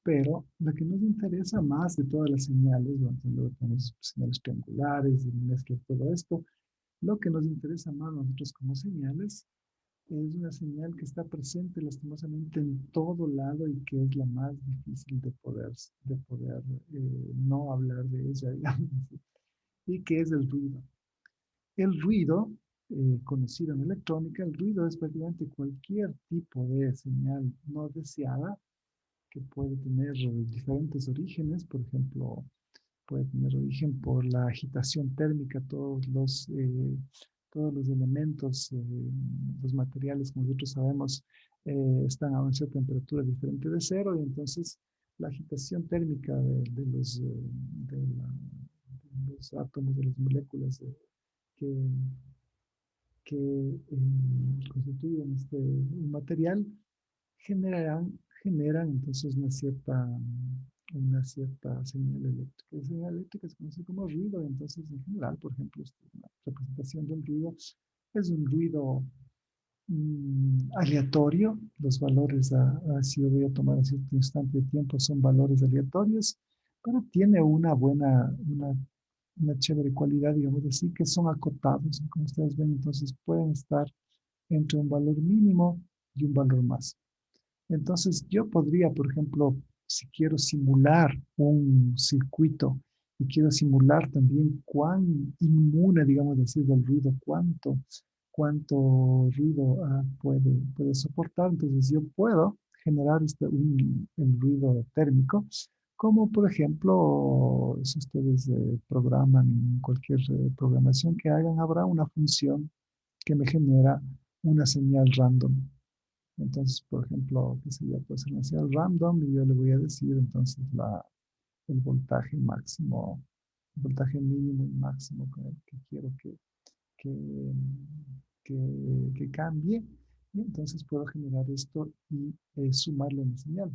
Pero lo que nos interesa más de todas las señales, bueno, luego tenemos señales triangulares, y mezcla de todo esto, lo que nos interesa más a nosotros como señales es una señal que está presente lastimosamente en todo lado y que es la más difícil de poder no hablar de ella, digamos, y que es el ruido. El ruido, conocido en electrónica, el ruido es prácticamente cualquier tipo de señal no deseada que puede tener diferentes orígenes. Por ejemplo, puede tener origen por la agitación térmica. Todos los elementos, los materiales, como nosotros sabemos, están a una cierta temperatura diferente de cero, y entonces la agitación térmica de los átomos, de las moléculas que, que constituyen un material generan entonces una cierta señal eléctrica. La señal eléctrica se conoce como ruido. Entonces, en general, por ejemplo, una representación de un ruido es un ruido aleatorio. Los valores, si yo voy a tomar a cierto instante de tiempo, son valores aleatorios, pero tiene una chévere cualidad, digamos así, que son acotados. Como ustedes ven, entonces pueden estar entre un valor mínimo y un valor máximo. Entonces, yo podría, por ejemplo, si quiero simular un circuito y quiero simular también cuán inmune, digamos así, del ruido, cuánto ruido puede soportar. Entonces, yo puedo generar el ruido térmico Como por ejemplo, si ustedes programan en cualquier programación que hagan, habrá una función que me genera una señal random. Entonces, por ejemplo, qué sé yo, puede ser una señal random y yo le voy a decir entonces el voltaje máximo, el voltaje mínimo y máximo con el que quiero que, que cambie. Y entonces puedo generar esto y sumarle una señal.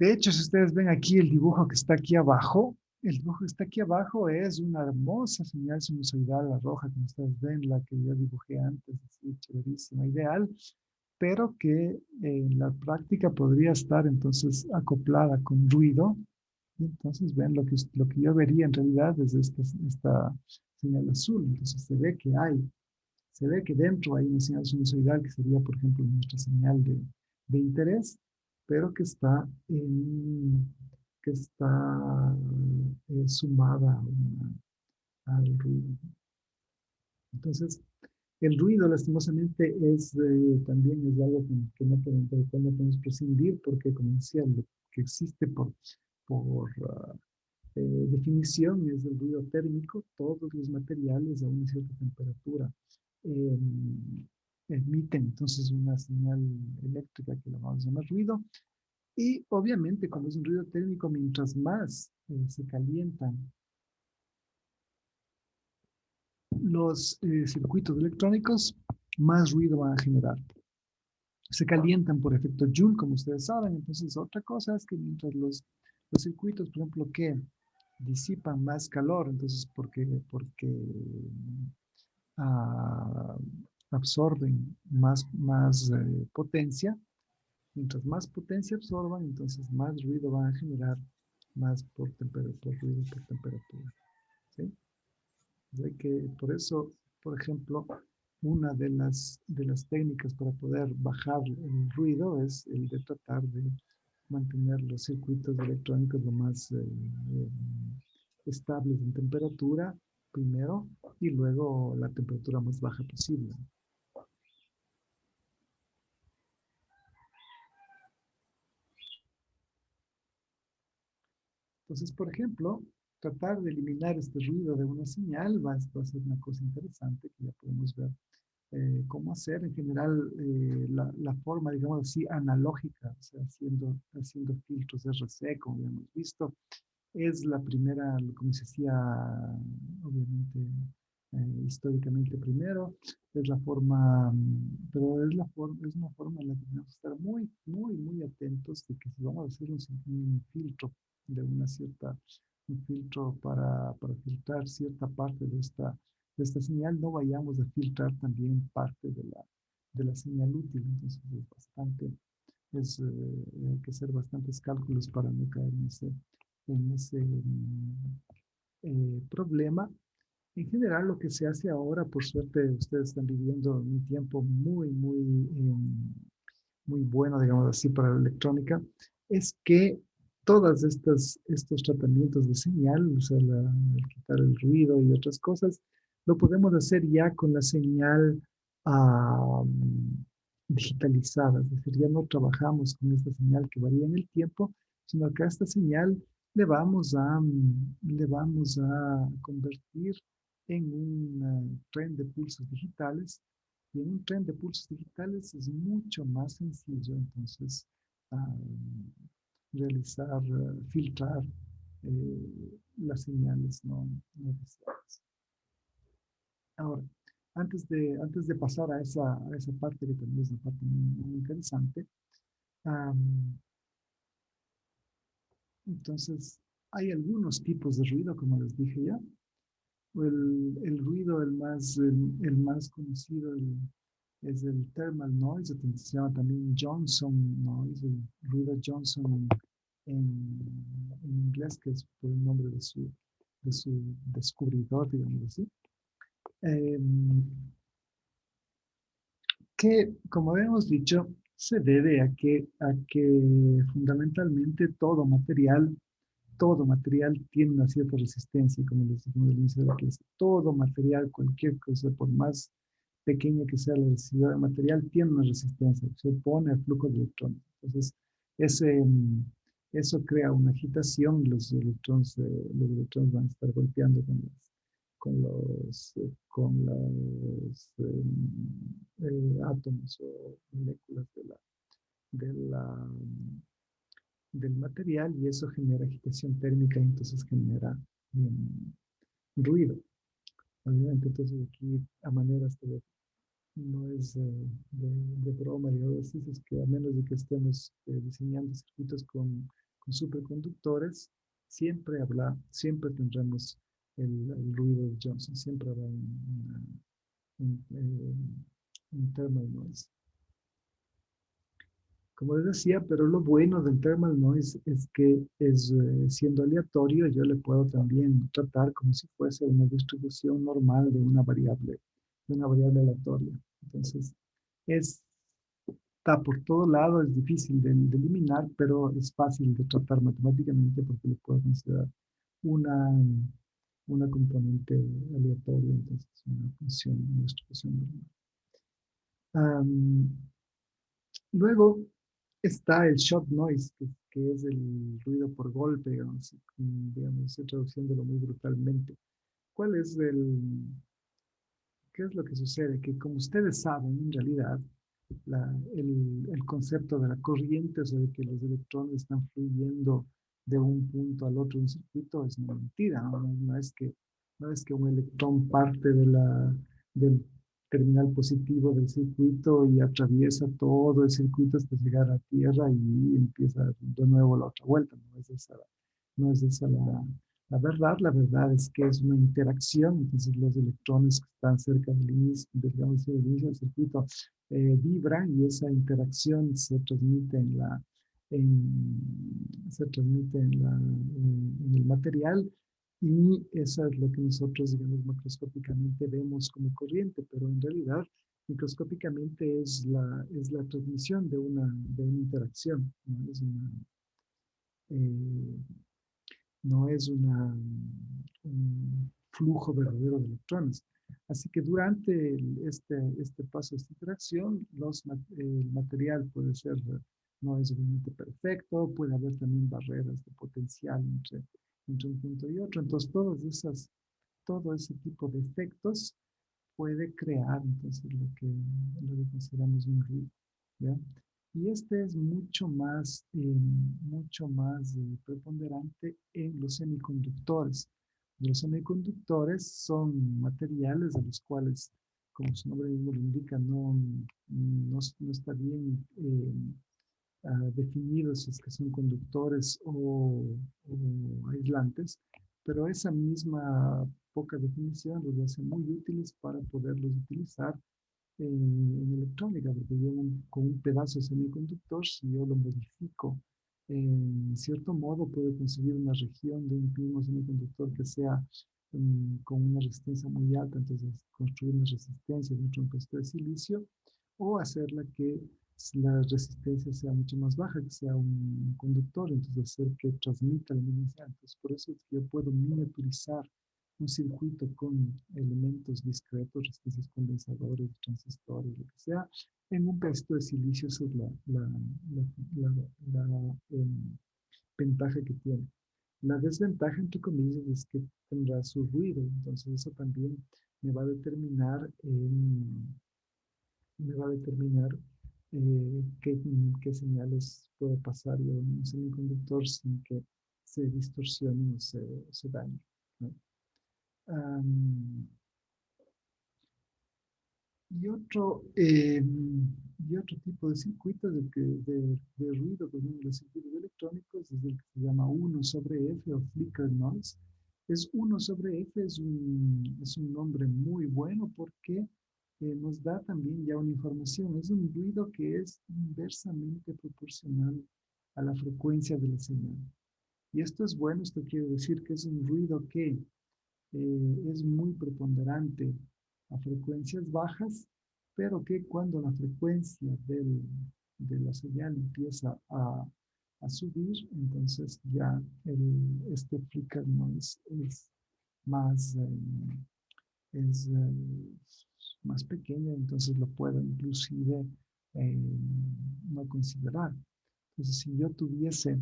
De hecho, si ustedes ven aquí el dibujo que está aquí abajo, el dibujo que está aquí abajo es una hermosa señal sinusoidal, la roja, como ustedes ven, la que yo dibujé antes, así, chéverísima, ideal, pero que en la práctica podría estar entonces acoplada con ruido. Y entonces ven lo que yo vería en realidad es esta señal azul. Entonces se ve que dentro hay una señal sinusoidal que sería, por ejemplo, nuestra señal de interés, pero que está sumada al ruido. Entonces, el ruido, lastimosamente, también es algo del cual no podemos prescindir, porque, como decía, lo que existe por definición es el ruido térmico. Todos los materiales a una cierta temperatura eh, emiten entonces una señal eléctrica que la vamos a llamar ruido. Y obviamente, cuando es un ruido térmico, mientras más se calientan los circuitos electrónicos, más ruido van a generar. Se calientan por efecto Joule, como ustedes saben. Entonces, otra cosa es que mientras los circuitos, por ejemplo, que disipan más calor, entonces porque ah, absorben más potencia. Mientras más potencia absorban, entonces más ruido van a generar, más por ruido por temperatura. ¿Sí? Por eso, por ejemplo, una de las técnicas para poder bajar el ruido es el de tratar de mantener los circuitos electrónicos lo más estables en temperatura primero y luego la temperatura más baja posible. Entonces, por ejemplo, tratar de eliminar este ruido de una señal va a ser una cosa interesante que ya podemos ver cómo hacer. En general, la forma, digamos así, analógica, o sea, haciendo filtros RC, como ya hemos visto, es la primera, como se hacía, obviamente, históricamente primero, es la forma, pero es una forma en la que tenemos que estar muy, muy, muy atentos de que si vamos a hacer un filtro de un filtro para filtrar cierta parte de esta señal, no vayamos a filtrar también parte de la señal útil. Entonces hay que hacer bastantes cálculos para no caer en ese problema. En general, lo que se hace ahora, por suerte, ustedes están viviendo un tiempo muy, muy, muy bueno, digamos así, para la electrónica, es que estos tratamientos de señal, o sea, el quitar el ruido y otras cosas, lo podemos hacer ya con la señal digitalizada, es decir, ya no trabajamos con esta señal que varía en el tiempo, sino que a esta señal le vamos a convertir en un tren de pulsos digitales. Y en un tren de pulsos digitales es mucho más sencillo, entonces, filtrar las señales no deseadas. Ahora, antes de pasar a esa parte que también es una parte muy, muy interesante, entonces hay algunos tipos de ruido, como les dije ya. El ruido, el más conocido, es el thermal noise, que se llama también Johnson noise, el ruido Johnson en inglés, que es por el nombre de su descubridor, digamos así. Que, como hemos dicho, se debe a que fundamentalmente todo material tiene una cierta resistencia, como les dijimos al inicio de la clase. Todo material, cualquier cosa, por más pequeña que sea la densidad de material, tiene una resistencia, se opone al flujo de electrones. Entonces, ese, Eso crea una agitación y los electrones van a estar golpeando con los átomos o moléculas de la, del material y eso genera agitación térmica y entonces genera ruido. Obviamente, entonces aquí a maneras de no es de broma, digamos, es que a menos de que estemos diseñando circuitos con superconductores, siempre tendremos el ruido de Johnson, siempre habrá un thermal noise. Como les decía, pero lo bueno del thermal noise es que siendo aleatorio, yo le puedo también tratar como si fuese una distribución normal de una variable aleatoria. Entonces, está por todo lado, es difícil de eliminar, pero es fácil de tratar matemáticamente porque le puedo considerar una, una componente aleatoria, entonces una distribución normal. Um, Luego está el shock noise, que es el ruido por golpe, digamos, estoy traduciéndolo muy brutalmente. ¿Cuál es qué es lo que sucede? Que como ustedes saben, en realidad, el concepto de la corriente, o sea, de que los electrones están fluyendo de un punto al otro de un circuito, es una mentira, ¿no? No es que un electrón parte del terminal positivo del circuito y atraviesa todo el circuito hasta llegar a tierra y empieza de nuevo la otra vuelta. No es esa la verdad es que es una interacción, entonces los electrones que están cerca del inicio, digamos, del inicio del circuito vibran y esa interacción se transmite se transmite en el material y eso es lo que nosotros, digamos, macroscópicamente vemos como corriente, pero en realidad microscópicamente es la transmisión de una interacción, ¿no? Eh, no es un flujo verdadero de electrones. Así que durante este paso, esta interacción, el material puede ser, no es obviamente perfecto, puede haber también barreras de potencial entre un punto y otro. Entonces, todo ese tipo de efectos puede crear entonces lo que consideramos un ruido, ¿ya? Y este es mucho más preponderante en los semiconductores. Los semiconductores son materiales a los cuales, como su nombre mismo lo indica, no está bien definidos si es que son conductores o aislantes, pero esa misma poca definición los hace muy útiles para poderlos utilizar en electrónica, porque yo con un pedazo de semiconductor, si yo lo modifico en cierto modo, puedo conseguir una región de un mismo semiconductor que sea con una resistencia muy alta, entonces construir una resistencia dentro de un capacitor de silicio o hacerla que la resistencia sea mucho más baja, que sea un conductor, entonces hacer que transmita la misma señal. Entonces, por eso es que yo puedo miniaturizar un circuito con elementos discretos, resistencias condensadores, transistores, lo que sea, en un pedazo de silicio. Esa es ventaja que tiene. La desventaja, entre comillas, es que tendrá su ruido, entonces eso también me va a determinar, qué señales puede pasar yo en un semiconductor sin que se distorsione o se dañe, ¿no? Um, y, otro, eh, y otro tipo de circuitos de ruido que vienen de los circuitos electrónicos es el que se llama 1 sobre F o flicker noise. Es 1 sobre F, es un nombre muy bueno porque nos da también ya una información. Es un ruido que es inversamente proporcional a la frecuencia de la señal. Y esto es bueno, esto quiere decir que es un ruido que es muy preponderante a frecuencias bajas, pero que cuando la frecuencia de la señal empieza a subir, entonces ya este flicker noise más, es, más pequeño, entonces lo puedo inclusive no considerar. Entonces, si yo tuviese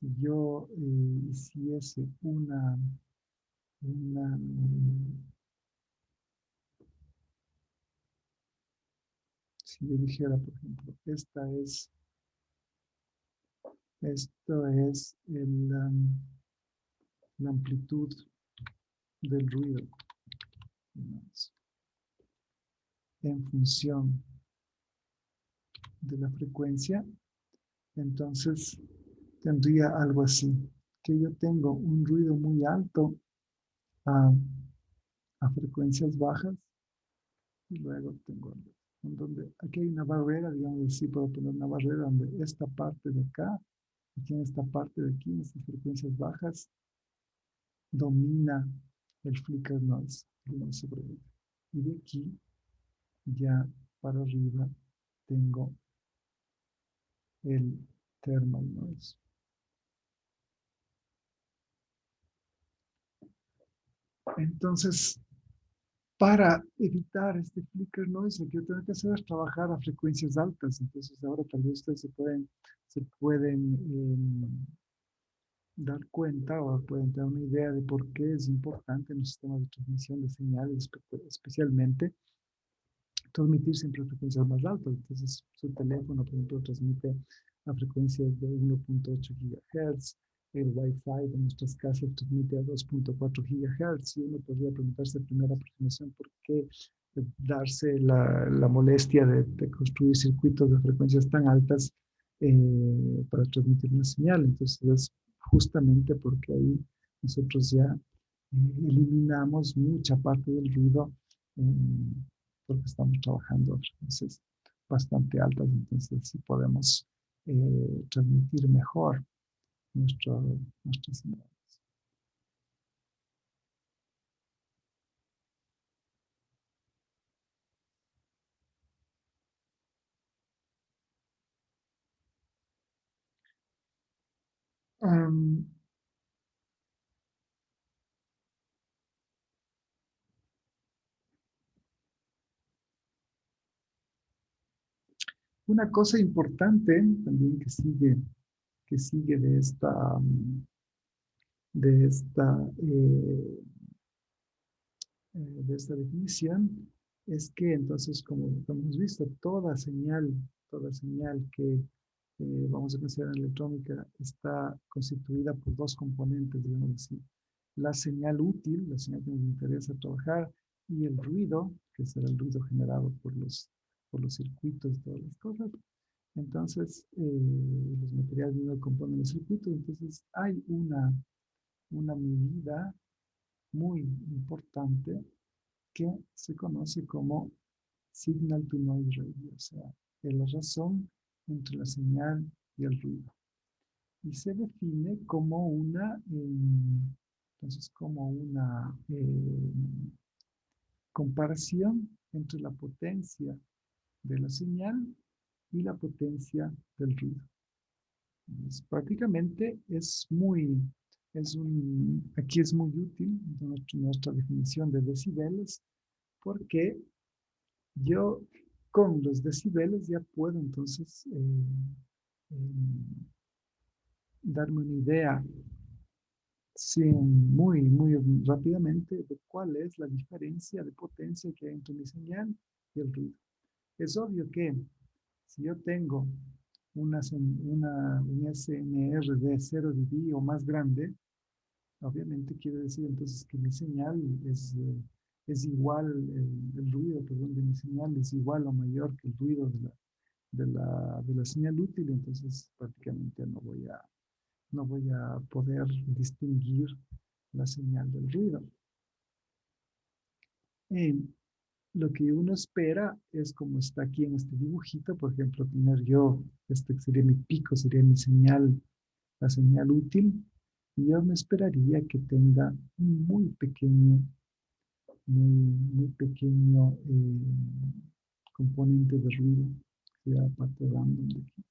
Si yo hiciese una, si yo dijera, por ejemplo, esto es la amplitud del ruido, ¿no? En función de la frecuencia, entonces tendría algo así, que yo tengo un ruido muy alto a, a frecuencias bajas y luego tengo en donde aquí hay una barrera, digamos así, puedo poner una barrera donde esta parte de acá, aquí en esta parte de aquí, en estas frecuencias bajas, domina el flicker noise, el sobrevuelo. Y de aquí ya para arriba tengo el thermal noise. Entonces, para evitar este flicker noise, lo que yo tengo que hacer es trabajar a frecuencias altas. Entonces, ahora tal vez ustedes se pueden dar cuenta o pueden tener una idea de por qué es importante en los sistemas de transmisión de señales, especialmente transmitir siempre a frecuencias más altas. Entonces, su teléfono, por ejemplo, transmite a frecuencias de 1.8 GHz, el Wi-Fi de nuestras casas transmite a 2.4 GHz, y uno podría preguntarse en primera aproximación por qué darse la molestia de construir circuitos de frecuencias tan altas para transmitir una señal. Entonces, es justamente porque ahí nosotros ya eliminamos mucha parte del ruido porque estamos trabajando a frecuencias bastante altas, entonces sí podemos transmitir mejor nuestras señales. Um, una cosa importante también que sigue de esta, eh, de esta definición es que entonces, como hemos visto, toda señal que vamos a considerar en electrónica está constituida por dos componentes, digamos así. La señal útil, la señal que nos interesa trabajar, y el ruido, que será el ruido generado por los circuitos y todas las cosas. Entonces, los materiales no componen los circuitos, entonces hay una medida muy importante que se conoce como signal to noise ratio, o sea, la razón entre la señal y el ruido. Y se define como una comparación entre la potencia de la señal y la potencia del ruido. Entonces, prácticamente aquí es muy útil nuestra definición de decibeles, porque yo con los decibeles ya puedo entonces darme una idea muy rápidamente de cuál es la diferencia de potencia que hay entre mi señal y el ruido. Es obvio que si yo tengo un SNR de 0 dB o más grande, obviamente quiere decir entonces que mi señal es igual, el ruido, perdón, de mi señal es igual o mayor que el ruido de la señal útil, entonces prácticamente no voy a poder distinguir la señal del ruido. Lo que uno espera es, como está aquí en este dibujito, por ejemplo, tener yo, este sería mi pico, sería mi señal, la señal útil, y yo me esperaría que tenga un muy pequeño componente de ruido, que sea parte random de aquí.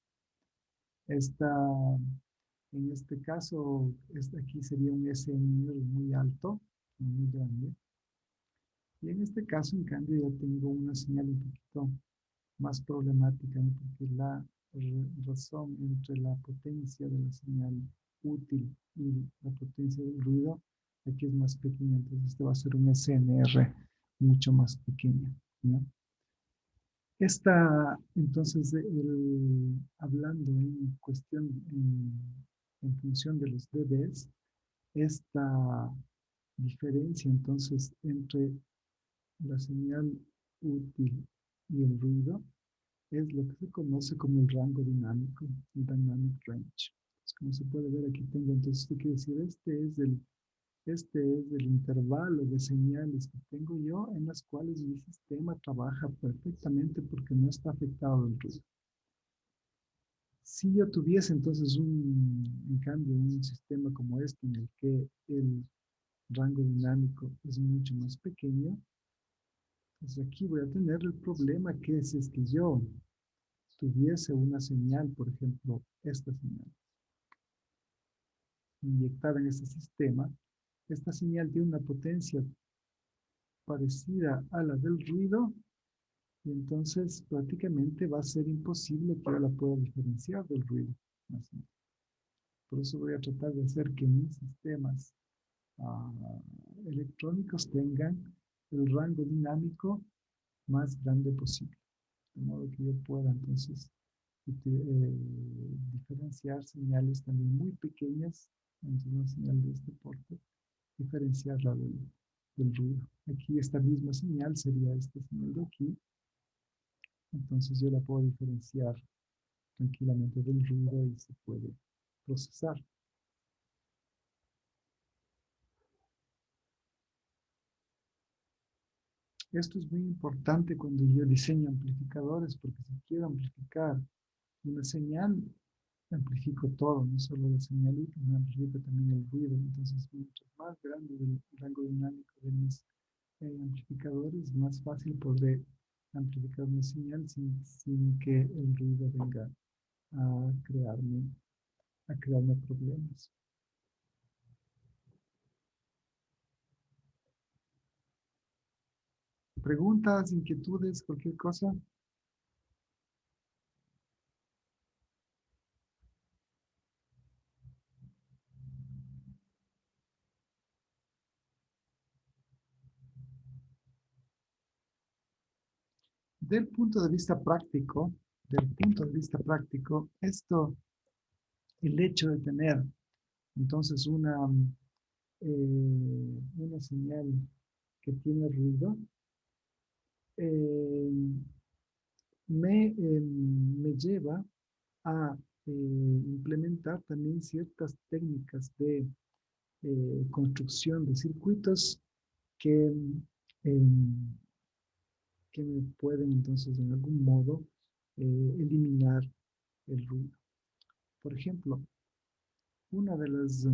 En este caso, aquí sería un SNR muy alto, muy grande. Y en este caso, en cambio, ya tengo una señal un poquito más problemática, ¿no? Porque la razón entre la potencia de la señal útil y la potencia del ruido aquí es más pequeña, entonces este va a ser un SNR mucho más pequeño, ¿no? Entonces, hablando en cuestión, en función de los dBs, esta diferencia entonces entre la señal útil y el ruido es lo que se conoce como el rango dinámico, el dynamic range. Entonces, como se puede ver aquí tengo, entonces esto quiere decir, este es el intervalo de señales que tengo yo en las cuales mi sistema trabaja perfectamente porque no está afectado del ruido. Si yo tuviese entonces en cambio, un sistema como este en el que el rango dinámico es mucho más pequeño, pues aquí voy a tener el problema que si es que yo tuviese una señal, por ejemplo, esta señal, inyectada en este sistema, esta señal tiene una potencia parecida a la del ruido y entonces prácticamente va a ser imposible que yo la pueda diferenciar del ruido. Por eso voy a tratar de hacer que mis sistemas electrónicos tengan el rango dinámico más grande posible, de modo que yo pueda entonces diferenciar señales también muy pequeñas entre una señal de este porte, diferenciarla del ruido. Aquí esta misma señal sería esta señal de aquí, entonces yo la puedo diferenciar tranquilamente del ruido y se puede procesar. Esto es muy importante cuando yo diseño amplificadores, porque si quiero amplificar una señal, amplifico todo, no solo la señal útil, sino amplifico también el ruido. Entonces, mientras más grande el rango dinámico de mis amplificadores, más fácil podré amplificar una señal sin que el ruido venga a crearme problemas. ¿Preguntas, inquietudes, cualquier cosa? Del punto de vista práctico, el hecho de tener entonces una señal que tiene ruido, eh, me lleva a implementar también ciertas técnicas de construcción de circuitos que, em, que me pueden entonces en algún modo eliminar el ruido. Por ejemplo, una de las,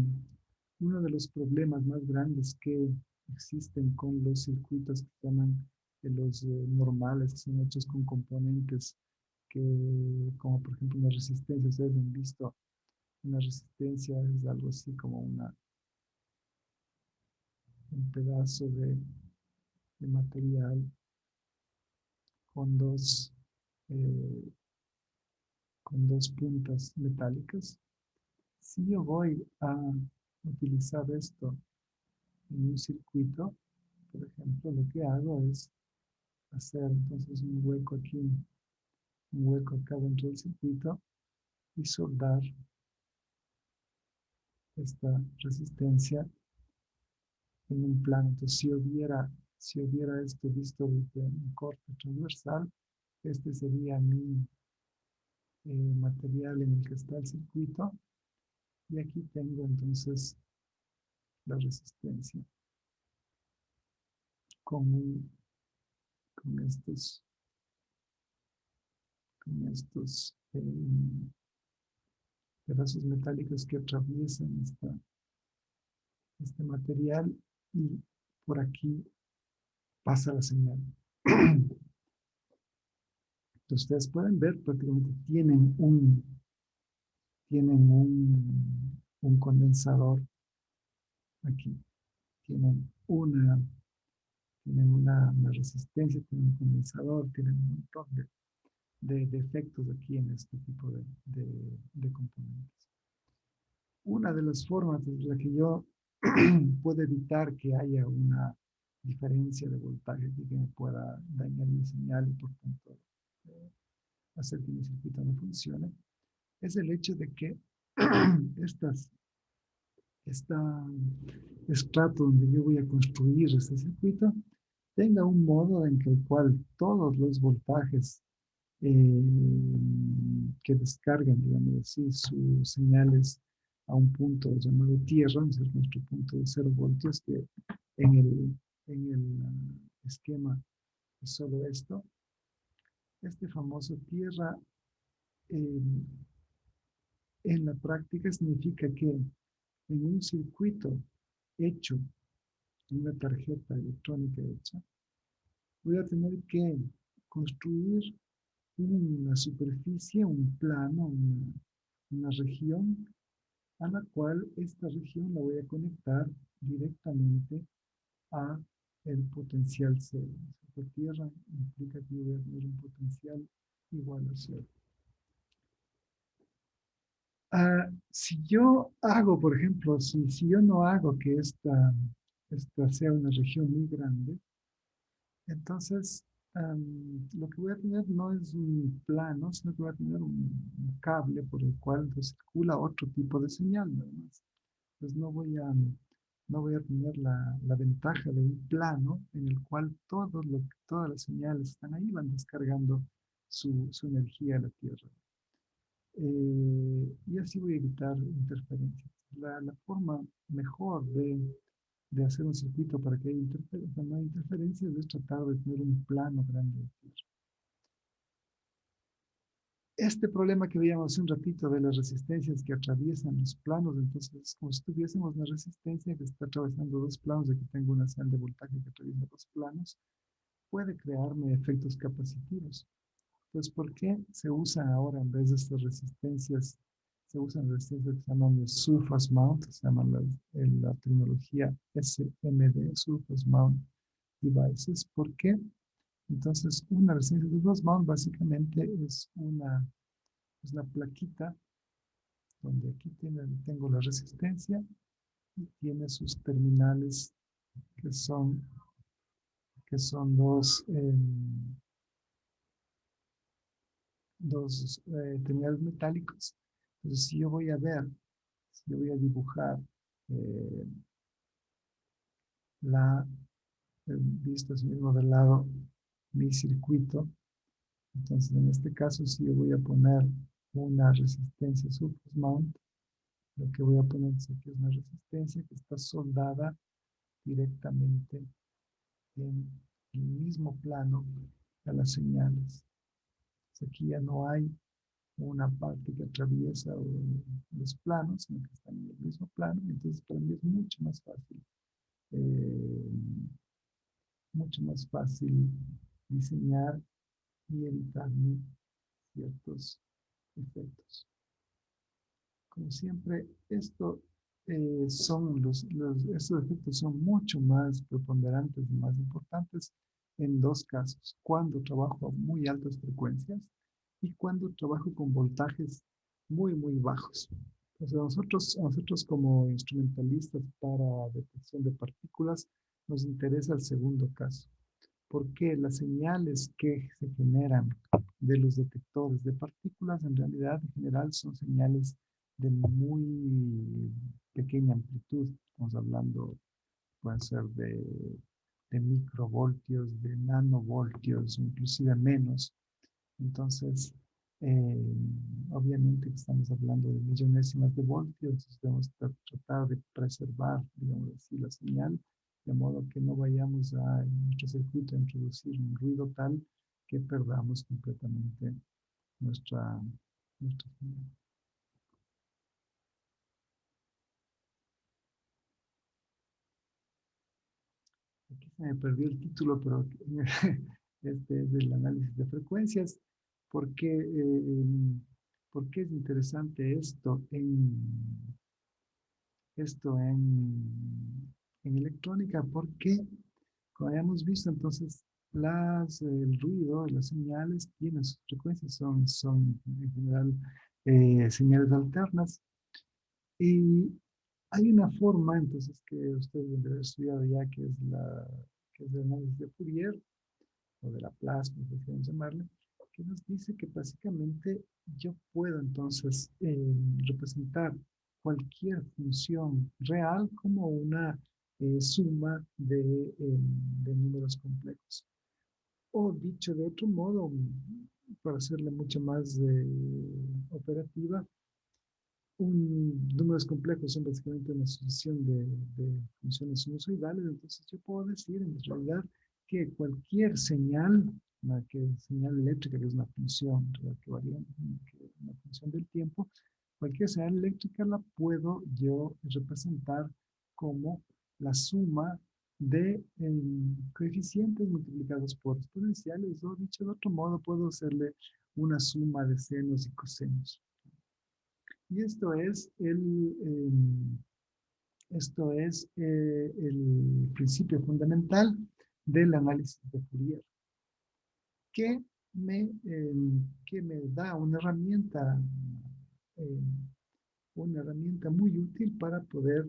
uno de los problemas más grandes que existen con los circuitos que se llaman los normales, que son hechos con componentes que, como por ejemplo una resistencia, ustedes han visto, una resistencia es algo así como un pedazo de material con eh, con dos puntas metálicas. Si yo voy a utilizar esto en un circuito, por ejemplo, lo que hago es hacer entonces un hueco aquí, un hueco acá dentro del circuito y soldar esta resistencia en un plano. Entonces, si hubiera esto visto desde un corte transversal, este sería mi material en el que está el circuito y aquí tengo entonces la resistencia con, con estos, con estos pedazos metálicos que atraviesan este material y por aquí pasa la señal. Entonces ustedes pueden ver, prácticamente tienen un condensador aquí. Tienen una resistencia, tienen un condensador, tienen un montón de efectos aquí en este tipo de componentes. una de las formas en la que yo puedo evitar que haya una diferencia de voltaje y que me pueda dañar mi señal y por tanto hacer que mi circuito no funcione, es el hecho de que estas esta estrato donde yo voy a construir este circuito tenga un modo en que el cual todos los voltajes que descargan, digamos así, sus señales a un punto llamado tierra, es decir, nuestro punto de 0 voltios, que en el esquema es solo esto. Este famoso tierra eh, en la práctica significa que en un circuito hecho, una tarjeta electrónica hecha, voy a tener que construir una superficie, un plano, una región a la cual esta región la voy a conectar directamente a el potencial cero. La tierra implica que yo voy a tener un potencial igual a cero. Si yo hago, por ejemplo, si yo no hago que esta sea una región muy grande, entonces lo que voy a tener no es un plano, sino que voy a tener un cable por el cual circula otro tipo de señal, nada más. Entonces no voy a tener la ventaja de un plano en el cual todas las señales están ahí, van descargando su energía a la Tierra. Y así voy a evitar interferencias. La forma mejor de hacer un circuito para que no haya interferencias es tratar de tener un plano grande de Tierra. Este problema que veíamos hace un ratito de las resistencias que atraviesan los planos, entonces es como si tuviésemos una resistencia que está atravesando dos planos, aquí tengo una señal de voltaje que atraviesa dos planos, puede crearme efectos capacitivos. Entonces, ¿por qué se usan ahora en vez de estas resistencias? Se usan resistencias que se llaman de surface mount, se llaman la tecnología SMD, surface mount devices. ¿Por qué? Entonces, una resistencia de surface mount básicamente es una plaquita donde aquí tengo la resistencia y tiene sus terminales que son dos terminales metálicos. Entonces, si yo voy a dibujar eh, visto así mismo del lado, mi circuito, entonces en este caso, si yo voy a poner una resistencia surface mount, lo que voy a poner es aquí es una resistencia que está soldada directamente en el mismo plano a las señales. Entonces, aquí ya no hay una parte que atraviesa los planos, sino que están en el mismo plano. Entonces, para mí es eh, mucho más fácil diseñar y evitarme ciertos efectos. Como siempre, estos efectos son mucho más preponderantes y más importantes en dos casos: cuando trabajo a muy altas frecuencias y cuando trabajo con voltajes muy, muy bajos. Entonces, nosotros como instrumentalistas para detección de partículas nos interesa el segundo caso, porque las señales que se generan de los detectores de partículas en realidad en general son señales de muy pequeña amplitud. Estamos hablando, pueden ser de microvoltios, de nanovoltios, inclusive menos. Entonces, obviamente que estamos hablando de millonésimas de voltios, debemos tratar de preservar, digamos así, la señal, de modo que no vayamos en nuestro circuito a introducir un ruido tal que perdamos completamente nuestra señal. Aquí se me perdió el título, pero este es del análisis de frecuencias. ¿Por qué, ¿por qué es interesante esto en electrónica? Porque, como habíamos visto, entonces, el ruido, las señales tienen sus frecuencias, son en general señales alternas. Y hay una forma, entonces, que ustedes deben haber estudiado ya, que es el análisis de Fourier, o de Laplace, como prefieren llamarle, que nos dice que básicamente yo puedo entonces representar cualquier función real como una suma de números complejos. O dicho de otro modo, para hacerla mucho más operativa, números complejos son básicamente una sucesión de funciones sinusoidales. Entonces yo puedo decir en realidad que cualquier señal, señal eléctrica, que es una función que varía, que es una función del tiempo, cualquier señal eléctrica la puedo yo representar como la suma de coeficientes multiplicados por exponenciales, o dicho de otro modo, puedo hacerle una suma de senos y cosenos. Y esto es el principio fundamental del análisis de Fourier, que que me da eh, una herramienta muy útil para poder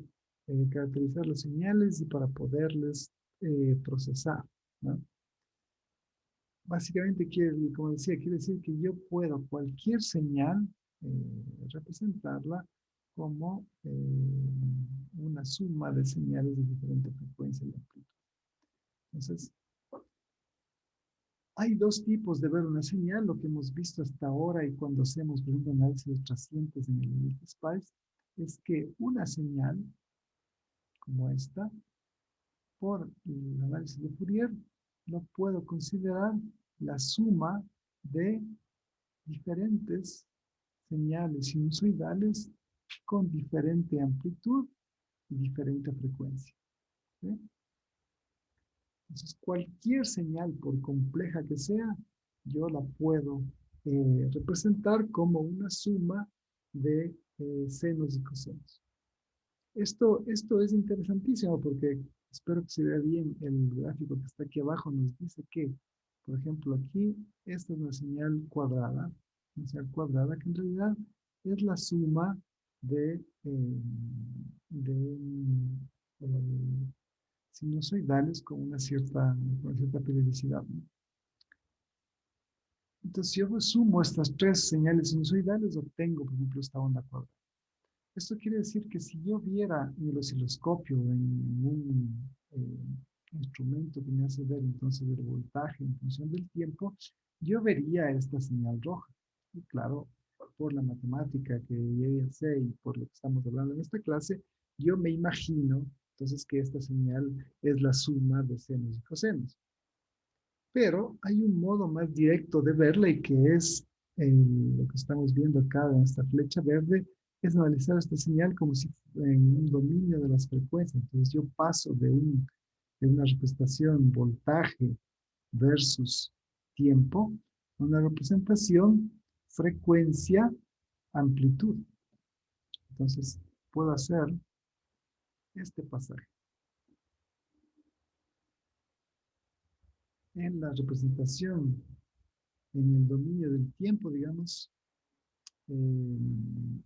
caracterizar las señales y para poderles procesar, ¿no? Básicamente, como decía, quiere decir que yo puedo cualquier señal representarla como una suma de señales de diferente frecuencia y amplitud. Entonces, hay dos tipos de ver una señal. Lo que hemos visto hasta ahora y cuando hacemos, por ejemplo, análisis trascientes en el multispice, es que una señal como esta, por el análisis de Fourier, lo puedo considerar la suma de diferentes señales sinusoidales con diferente amplitud y diferente frecuencia, ¿sí? Entonces, cualquier señal, por compleja que sea, yo la puedo representar como una suma de senos y cosenos. Esto es interesantísimo porque espero que se vea bien el gráfico que está aquí abajo. Nos dice que, por ejemplo, aquí, esta es una señal cuadrada que en realidad es la suma de sinusoidales con una cierta periodicidad, ¿no? Entonces, si yo sumo estas tres señales sinusoidales, obtengo, por ejemplo, esta onda cuadrada. Esto quiere decir que si yo viera en el osciloscopio, en un instrumento que me hace ver entonces el voltaje en función del tiempo, yo vería esta señal roja. Y claro, por la matemática que yo ya sé y por lo que estamos hablando en esta clase, yo me imagino entonces que esta señal es la suma de senos y cosenos. Pero hay un modo más directo de verla y que es lo que estamos viendo acá en esta flecha verde, es analizar esta señal como si en un dominio de las frecuencias. Entonces yo paso de una representación voltaje versus tiempo a una representación frecuencia amplitud. Entonces puedo hacer este pasaje. En la representación en el dominio del tiempo, digamos, en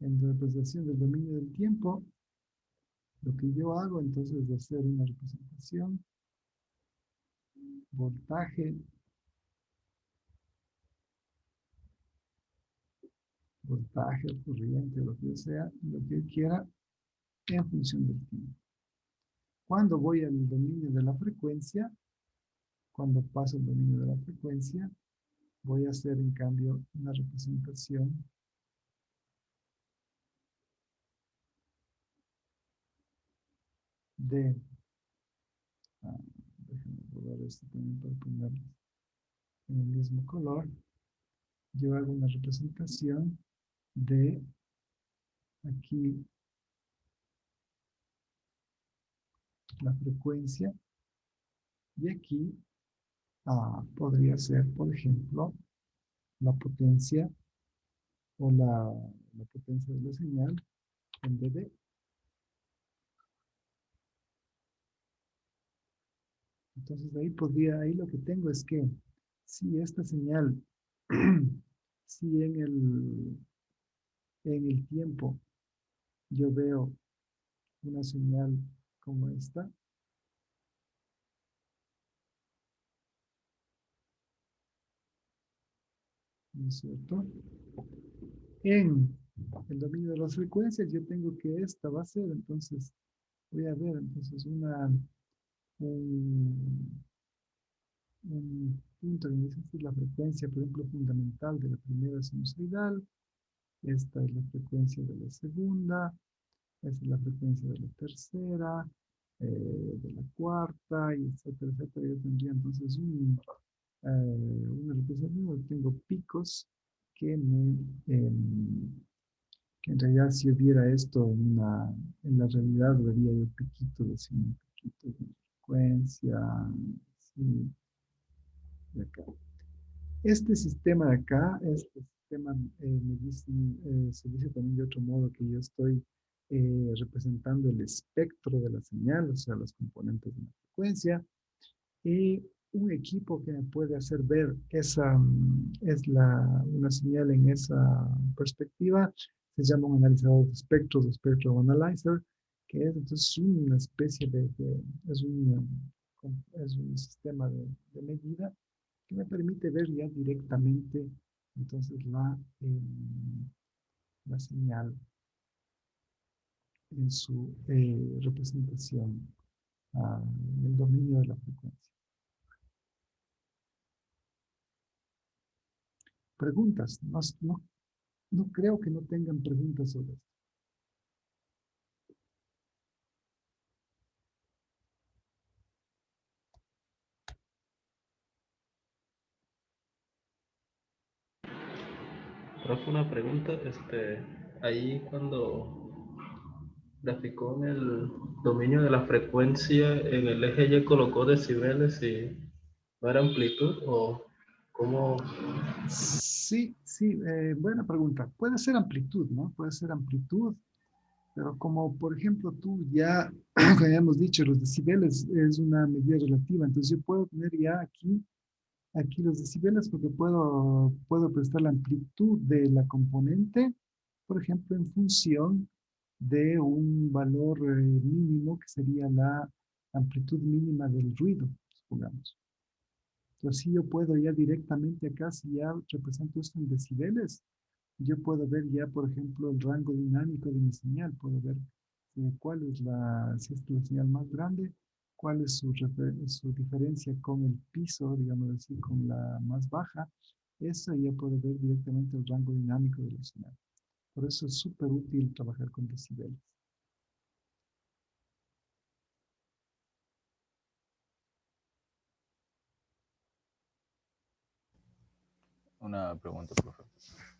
la representación del dominio del tiempo, lo que yo hago entonces es hacer una representación, voltaje, corriente, lo que sea, lo que yo quiera, en función del tiempo. Cuando voy al dominio de la frecuencia, cuando paso el dominio de la frecuencia, voy a hacer en cambio una representación de, déjenme borrar esto también para ponerlo en el mismo color. Yo hago una representación de aquí la frecuencia y aquí podría ser, por ejemplo, la potencia o la potencia de la señal en dB. Entonces ahí lo que tengo es que si esta señal, si en el tiempo yo veo una señal como esta, ¿no es cierto? En el dominio de las frecuencias yo tengo que esta va a ser, entonces voy a ver entonces un, un punto que me dice esta es la frecuencia, por ejemplo, fundamental de la primera sinusoidal, esta es la frecuencia de la segunda, esta es la frecuencia de la tercera, de la cuarta, y etcétera, etcétera. Yo tendría entonces una representación, tengo picos que que en realidad si hubiera esto en la realidad vería yo piquitos, así, un piquito de frecuencia, sí, de acá. Este sistema de acá, este sistema se dice también de otro modo que yo estoy representando el espectro de la señal, o sea, los componentes de la frecuencia, y un equipo que me puede hacer ver una señal en esa perspectiva se llama un analizador de espectros, Spectrum Analyzer, que es entonces una especie es un sistema de medida que me permite ver ya directamente entonces la señal en su representación en el dominio de la frecuencia. Preguntas. No creo que no tengan preguntas sobre esto.
Profe, una pregunta, ahí cuando graficó en el dominio de la frecuencia, en el eje Y colocó decibeles y no era amplitud o cómo.
Sí, sí, buena pregunta. Puede ser amplitud, ¿no? Puede ser amplitud, pero como por ejemplo tú ya, como ya hemos dicho, los decibeles es una medida relativa, entonces yo puedo tener ya aquí los decibeles porque puedo prestar la amplitud de la componente, por ejemplo, en función de un valor mínimo que sería la amplitud mínima del ruido, supongamos. Entonces, si yo puedo ya directamente acá, si ya represento esto en decibeles, yo puedo ver ya, por ejemplo, el rango dinámico de mi señal. Puedo ver cuál es si es la señal más grande, cuál es su diferencia con el piso, digamos así, con la más baja. Eso ya puedo ver directamente el rango dinámico de la señal. Por eso es súper útil trabajar con decibeles.
Una pregunta, profe.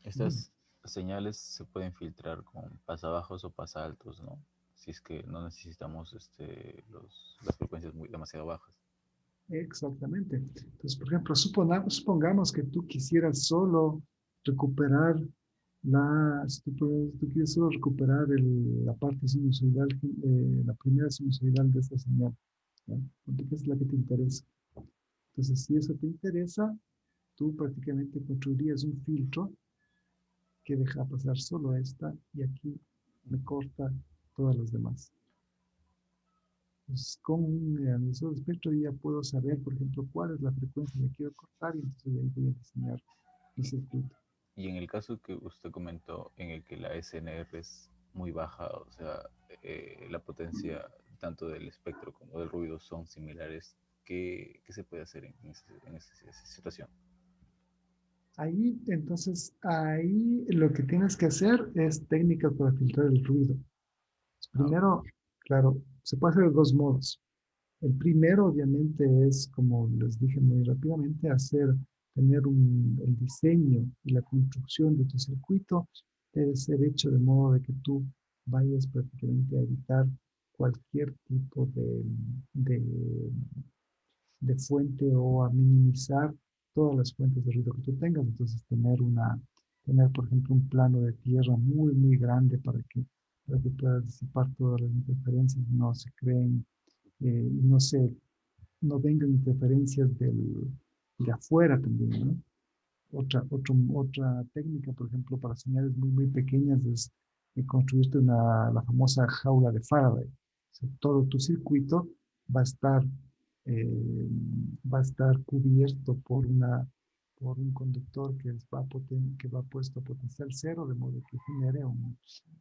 Estas señales se pueden filtrar con pasabajos o pasaltos, ¿no? Si es que no necesitamos las frecuencias demasiado bajas.
Exactamente. Entonces, por ejemplo, supongamos que tú quisieras solo recuperar si tú quieres solo recuperar la parte sinusoidal, la primera sinusoidal de esta señal, ¿no? Porque es la que te interesa. Entonces, si eso te interesa, tú prácticamente construirías un filtro que deja pasar solo esta y aquí me corta todas las demás. Pues con un analizador de espectro yo ya puedo saber, por ejemplo, cuál es la frecuencia que quiero cortar y entonces de ahí voy a diseñar mi circuito.
Y en el caso que usted comentó, en el que la SNR es muy baja, o sea, la potencia tanto del espectro como del ruido son similares, ¿qué se puede hacer en esa situación?
Ahí, entonces, ahí lo que tienes que hacer es técnicas para filtrar el ruido. Primero, claro, se puede hacer de dos modos. El primero, obviamente, es, como les dije muy rápidamente, tener el diseño y la construcción de tu circuito debe ser hecho de modo de que tú vayas prácticamente a evitar cualquier tipo de fuente o a minimizar todas las fuentes de ruido que tú tengas. Entonces, tener, por ejemplo, un plano de tierra muy, muy grande para que puedas disipar todas las interferencias y no se creen, no vengan interferencias de afuera también, ¿no? Otra técnica, por ejemplo, para señales muy pequeñas es construirte la famosa jaula de Faraday. O sea, todo tu circuito va a estar, eh, va a estar cubierto por un conductor que va puesto a potencial cero, de modo que genere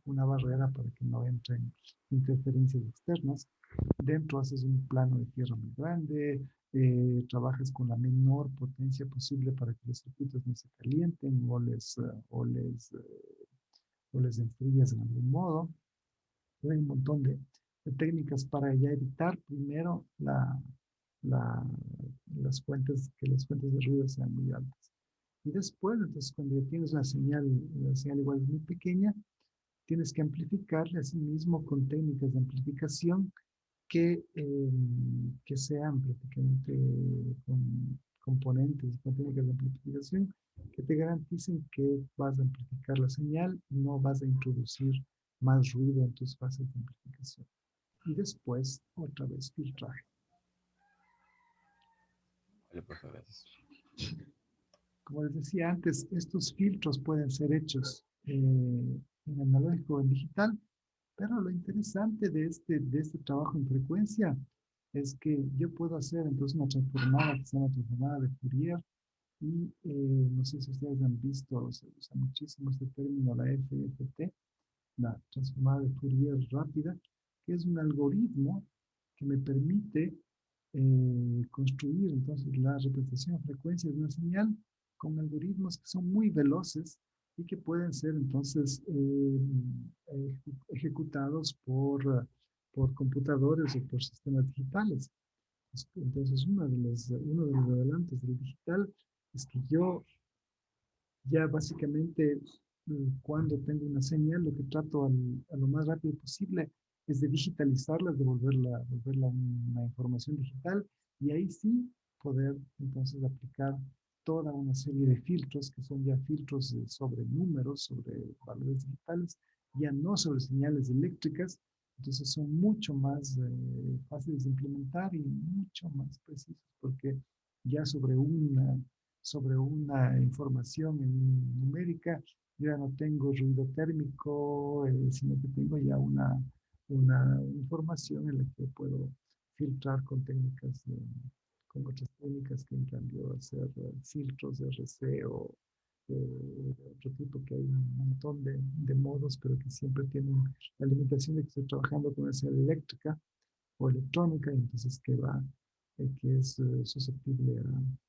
una barrera para que no entren interferencias externas. Dentro haces un plano de tierra muy grande, trabajas con la menor potencia posible para que los circuitos no se calienten o les enfríes de algún modo. Hay un montón de técnicas para ya evitar primero la, que las fuentes de ruido sean muy altas. Y después, entonces, cuando ya tienes la señal igual es muy pequeña, tienes que amplificarle a sí mismo con técnicas de amplificación que sean prácticamente con componentes, con técnicas de amplificación que te garanticen que vas a amplificar la señal y no vas a introducir más ruido en tus fases de amplificación. Y después, otra vez, filtraje.
Vale, profe, gracias.
Como les decía antes, estos filtros pueden ser hechos en analógico o en digital, pero lo interesante de este trabajo en frecuencia es que yo puedo hacer entonces una transformada que se llama transformada de Fourier y no sé si ustedes han visto, se usa muchísimo este término, la FFT, la transformada de Fourier rápida, que es un algoritmo que me permite construir entonces la representación a frecuencia de una señal con algoritmos que son muy veloces y que pueden ser entonces ejecutados por computadores o por sistemas digitales. Entonces, uno de los adelantos del digital es que yo ya básicamente cuando tengo una señal, lo que trato a lo más rápido posible es de digitalizarla, de volverla una información digital y ahí sí poder entonces aplicar toda una serie de filtros que son ya filtros sobre números, sobre valores digitales, ya no sobre señales eléctricas, entonces son mucho más fáciles de implementar y mucho más precisos porque ya sobre una información numérica, yo ya no tengo ruido térmico, sino que tengo ya una información en la que puedo filtrar con otras técnicas que en cambio hacer filtros de RC o otro tipo que hay un montón de modos, pero que siempre tienen la limitación de que estoy trabajando con esa eléctrica o electrónica, y entonces que es susceptible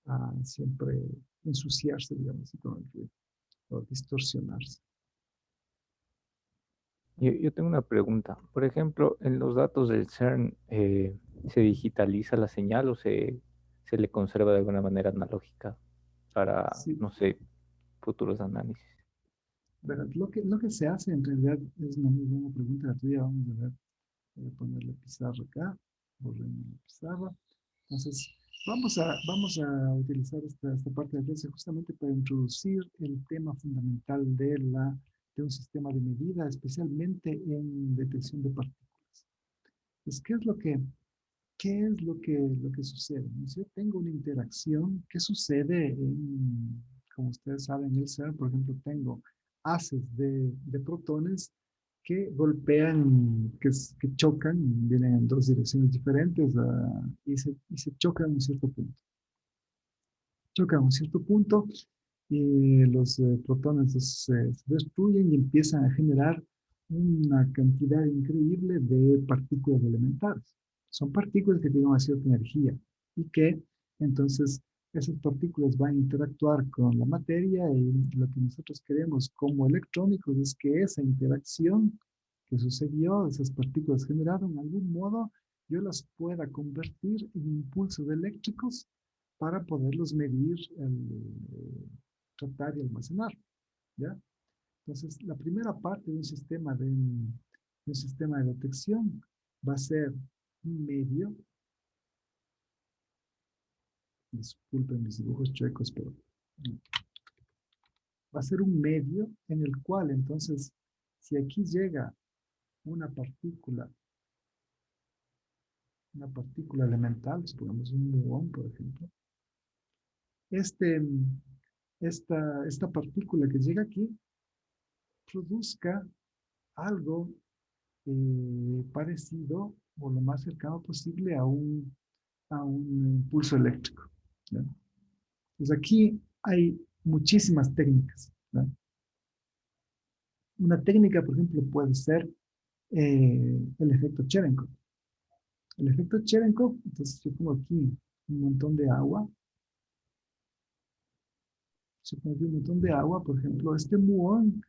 a siempre ensuciarse, digamos, con el ruido, o distorsionarse.
Yo tengo una pregunta. Por ejemplo, en los datos del CERN, ¿se digitaliza la señal o se le conserva de alguna manera analógica para,
Sí,
no sé, futuros análisis?
¿verdad? Lo que se hace en realidad es una muy buena pregunta la tuya. Vamos a ver, voy a poner la pizarra acá, borremos la pizarra. Entonces, vamos a utilizar esta parte de clase justamente para introducir el tema fundamental de un sistema de medida, especialmente en detección de partículas. Entonces, ¿qué es lo que sucede? Si yo tengo una interacción, ¿qué sucede como ustedes saben, en el CERN, por ejemplo, tengo haces de protones que golpean, que chocan, vienen en dos direcciones diferentes y se chocan a un cierto punto. Chocan a un cierto punto y los protones se destruyen y empiezan a generar una cantidad increíble de partículas elementales. Son partículas que tienen una cierta energía y que entonces esas partículas van a interactuar con la materia y lo que nosotros queremos como electrónicos es que esa interacción que sucedió, esas partículas generaron, de algún modo yo las pueda convertir en impulsos eléctricos para poderlos medir, tratar y almacenar, ¿ya? Entonces, la primera parte de un sistema de detección va a ser un medio, disculpen mis dibujos chuecos, pero va a ser un medio en el cual entonces, si aquí llega una partícula elemental, supongamos un muón, por ejemplo, este esta partícula que llega aquí produzca algo parecido o lo más cercano posible a un impulso eléctrico. ¿Ya? Pues aquí hay muchísimas técnicas. ¿Ya? Una técnica, por ejemplo, puede ser el efecto Cherenkov. El efecto Cherenkov, entonces yo pongo aquí un montón de agua. Yo pongo aquí un montón de agua, por ejemplo, este muón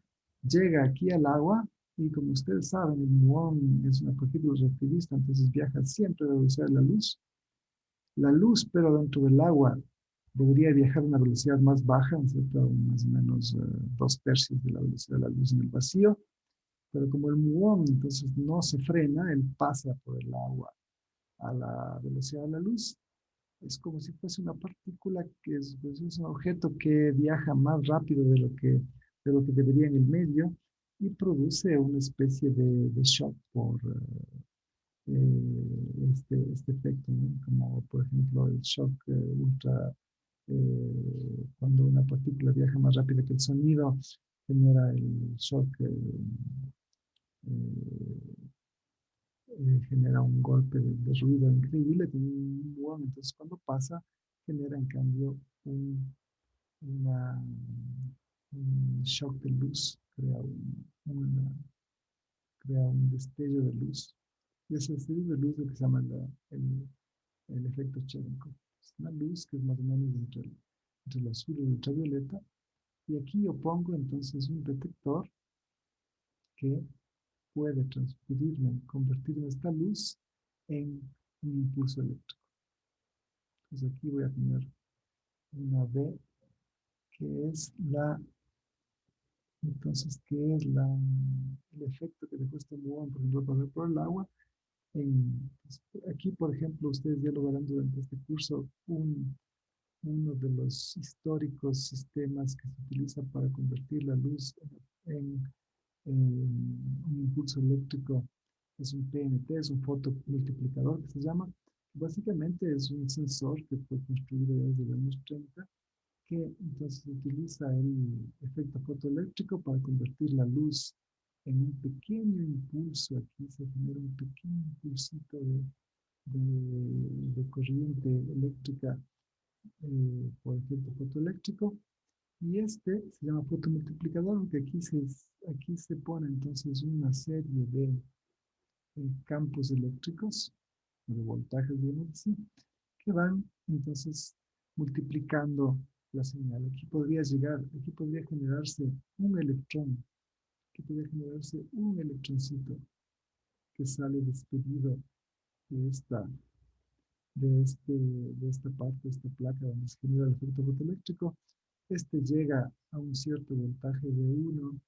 llega aquí al agua y como ustedes saben, el muón es una partícula relativista, entonces viaja siempre a la velocidad de la luz. La luz, pero dentro del agua, debería viajar a una velocidad más baja, ¿cierto? Más o menos 2/3 de la velocidad de la luz en el vacío. Pero como el muón entonces no se frena, él pasa por el agua a la velocidad de la luz. Es como si fuese una partícula que es, pues, es un objeto que viaja más rápido de lo que debería en el medio y produce una especie de shock por este efecto, ¿no? Como por ejemplo el shock ultra, cuando una partícula viaja más rápido que el sonido, genera el shock, genera un golpe de ruido increíble, tiene un muón, entonces cuando pasa genera en cambio una, un shock de luz, crea un destello de luz. Y ese destello de luz es lo que se llama el efecto Cherenkov. Es una luz que es más o menos entre el azul y el ultravioleta. Y aquí yo pongo entonces un detector que puede convertirme esta luz en un impulso eléctrico. Entonces aquí voy a tener una B que es entonces, ¿qué es el efecto que dejó este muón, por ejemplo, pasar por el agua? Aquí, por ejemplo, ustedes ya lo verán durante este curso, uno de los históricos sistemas que se utiliza para convertir la luz en un impulso eléctrico es un PMT, es un fotomultiplicador que se llama. Básicamente es un sensor que fue construido desde los años 30 que entonces utiliza el efecto fotoeléctrico para convertir la luz en un pequeño impulso. Aquí se genera un pequeño impulsito de corriente eléctrica por efecto fotoeléctrico. Y este se llama fotomultiplicador, porque aquí se pone entonces una serie de campos eléctricos, de voltajes, digamos así, que van entonces multiplicando la señal. Aquí podría generarse un electrón, aquí podría generarse un electroncito que sale despedido de esta parte, de esta placa donde se genera el efecto fotoeléctrico. Este llega a un cierto voltaje de 1,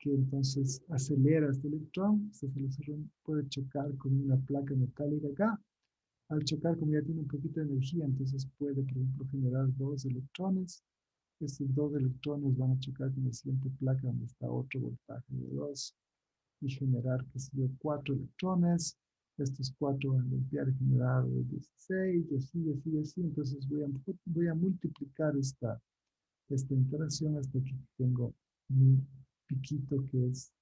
que entonces acelera este electrón. Este electrón puede chocar con una placa metálica acá. Al chocar, como ya tiene un poquito de energía, entonces puede, por ejemplo, generar 2 electrones. Estos 2 electrones van a chocar con la siguiente placa donde está otro voltaje de 2 y generar, qué sé yo, 4 electrones. Estos 4 van a golpear y generar 16, y así, y así, y así. Entonces voy a multiplicar esta interacción hasta que tengo mi piquito que es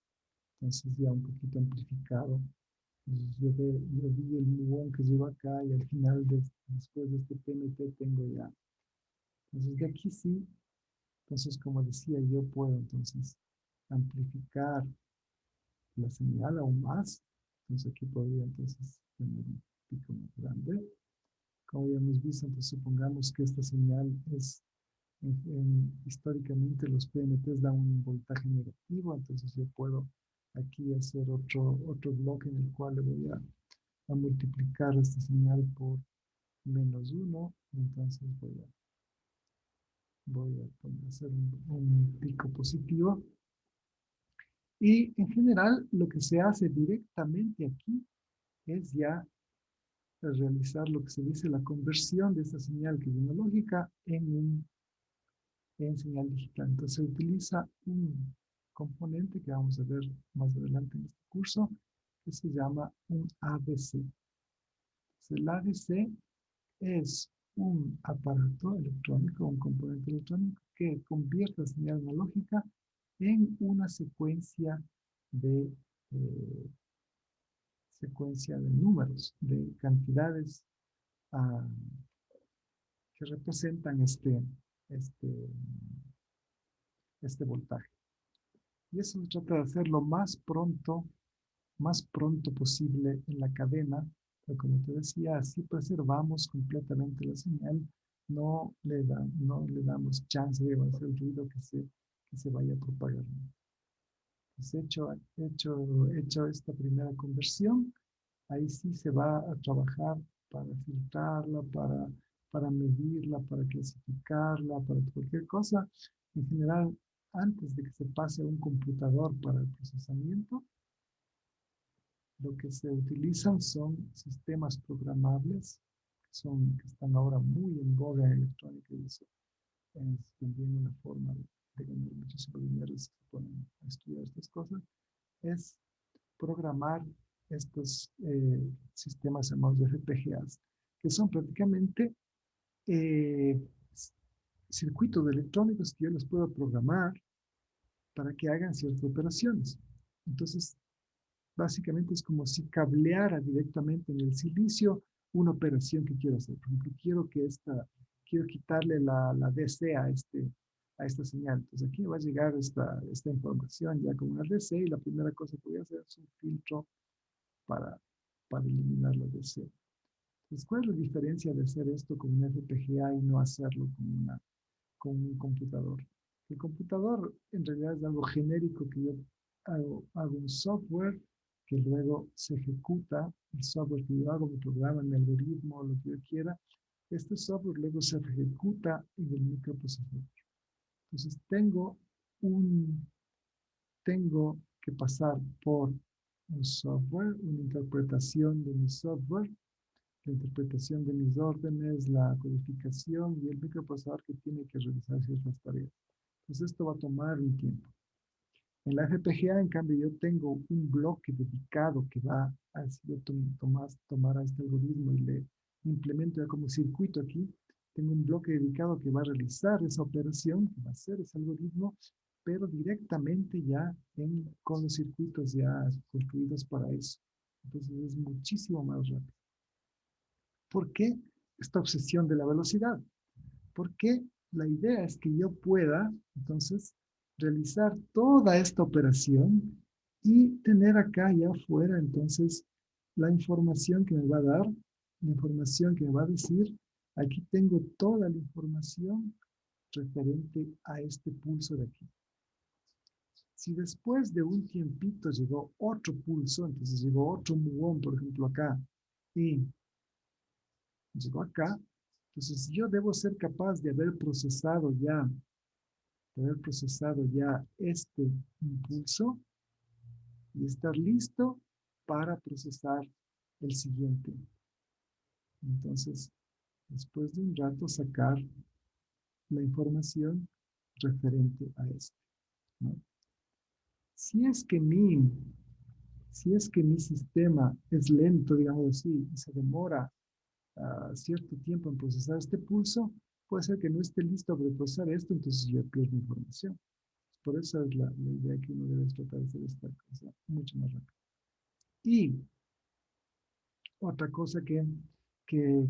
entonces ya un poquito amplificado. Entonces yo vi el muón que lleva acá y al final, después de este PMT, tengo ya. Entonces de aquí sí, entonces como decía, yo puedo entonces amplificar la señal aún más. Entonces aquí podría entonces tener un pico más grande. Como ya hemos visto, entonces supongamos que esta señal es, históricamente los PMTs dan un voltaje negativo, entonces yo puedo aquí hacer otro bloque en el cual le voy a multiplicar esta señal por -1, entonces voy a hacer un pico positivo. Y en general lo que se hace directamente aquí es ya realizar lo que se dice la conversión de esta señal que es analógica en señal digital. Entonces se utiliza un componente que vamos a ver más adelante en este curso que se llama un ADC. Entonces, el ADC es un aparato electrónico, un componente electrónico que convierta la señal analógica en una de, eh, secuencia de números, de cantidades ah, que representan este, este voltaje. Y eso se trata de hacerlo más pronto posible en la cadena, pero como te decía, así preservamos completamente la señal, no le damos chance de hacer el ruido que se vaya a propagar. Pues hecho esta primera conversión, ahí sí se va a trabajar para filtrarla, para medirla, para clasificarla, para cualquier cosa. En general, antes de que se pase a un computador para el procesamiento, lo que se utilizan son sistemas programables, que están ahora muy en boga en electrónica y eso es también una forma de ganar muchísimo dinero si se ponen a estudiar estas cosas, es programar estos sistemas llamados FPGAs, que son prácticamente eh, circuitos electrónicos que yo les puedo programar para que hagan ciertas operaciones. Entonces, básicamente es como si cableara directamente en el silicio una operación que quiero hacer. Por ejemplo, quiero quitarle la DC a esta señal. Entonces aquí va a llegar esta información ya con una DC y la primera cosa que voy a hacer es un filtro para, para eliminar la DC. Entonces, ¿cuál es la diferencia de hacer esto con un FPGA y no hacerlo con un computador? El computador en realidad es algo genérico que yo hago un software que luego se ejecuta, el software que yo hago, mi programa, mi algoritmo, lo que yo quiera, este software luego se ejecuta en el microprocesador. Entonces tengo que pasar por un software, una interpretación de mi software, la interpretación de mis órdenes, la codificación y el microprocesador que tiene que realizar ciertas tareas. Entonces esto va a tomar un tiempo. En la FPGA, en cambio, yo tengo un bloque dedicado que va a, si yo tomar a este algoritmo y le implemento ya como circuito aquí, tengo un bloque dedicado que va a realizar esa operación, que va a hacer ese algoritmo, pero directamente ya con los circuitos ya construidos para eso. Entonces es muchísimo más rápido. ¿Por qué esta obsesión de la velocidad? Porque la idea es que yo pueda, entonces, realizar toda esta operación y tener acá ya afuera, entonces, la información que me va a dar, la información que me va a decir, aquí tengo toda la información referente a este pulso de aquí. Si después de un tiempito llegó otro pulso, entonces llegó otro muón, por ejemplo, acá, y llegó acá, entonces yo debo ser capaz de haber procesado ya este impulso y estar listo para procesar el siguiente. Entonces, después de un rato sacar la información referente a esto, ¿no? Si es que mi sistema es lento, digamos así, y se demora cierto tiempo en procesar este pulso, puede ser que no esté listo para procesar esto, entonces yo pierdo información. Por eso es la idea que uno debe tratar de hacer esta cosa mucho más rápido. Y otra cosa que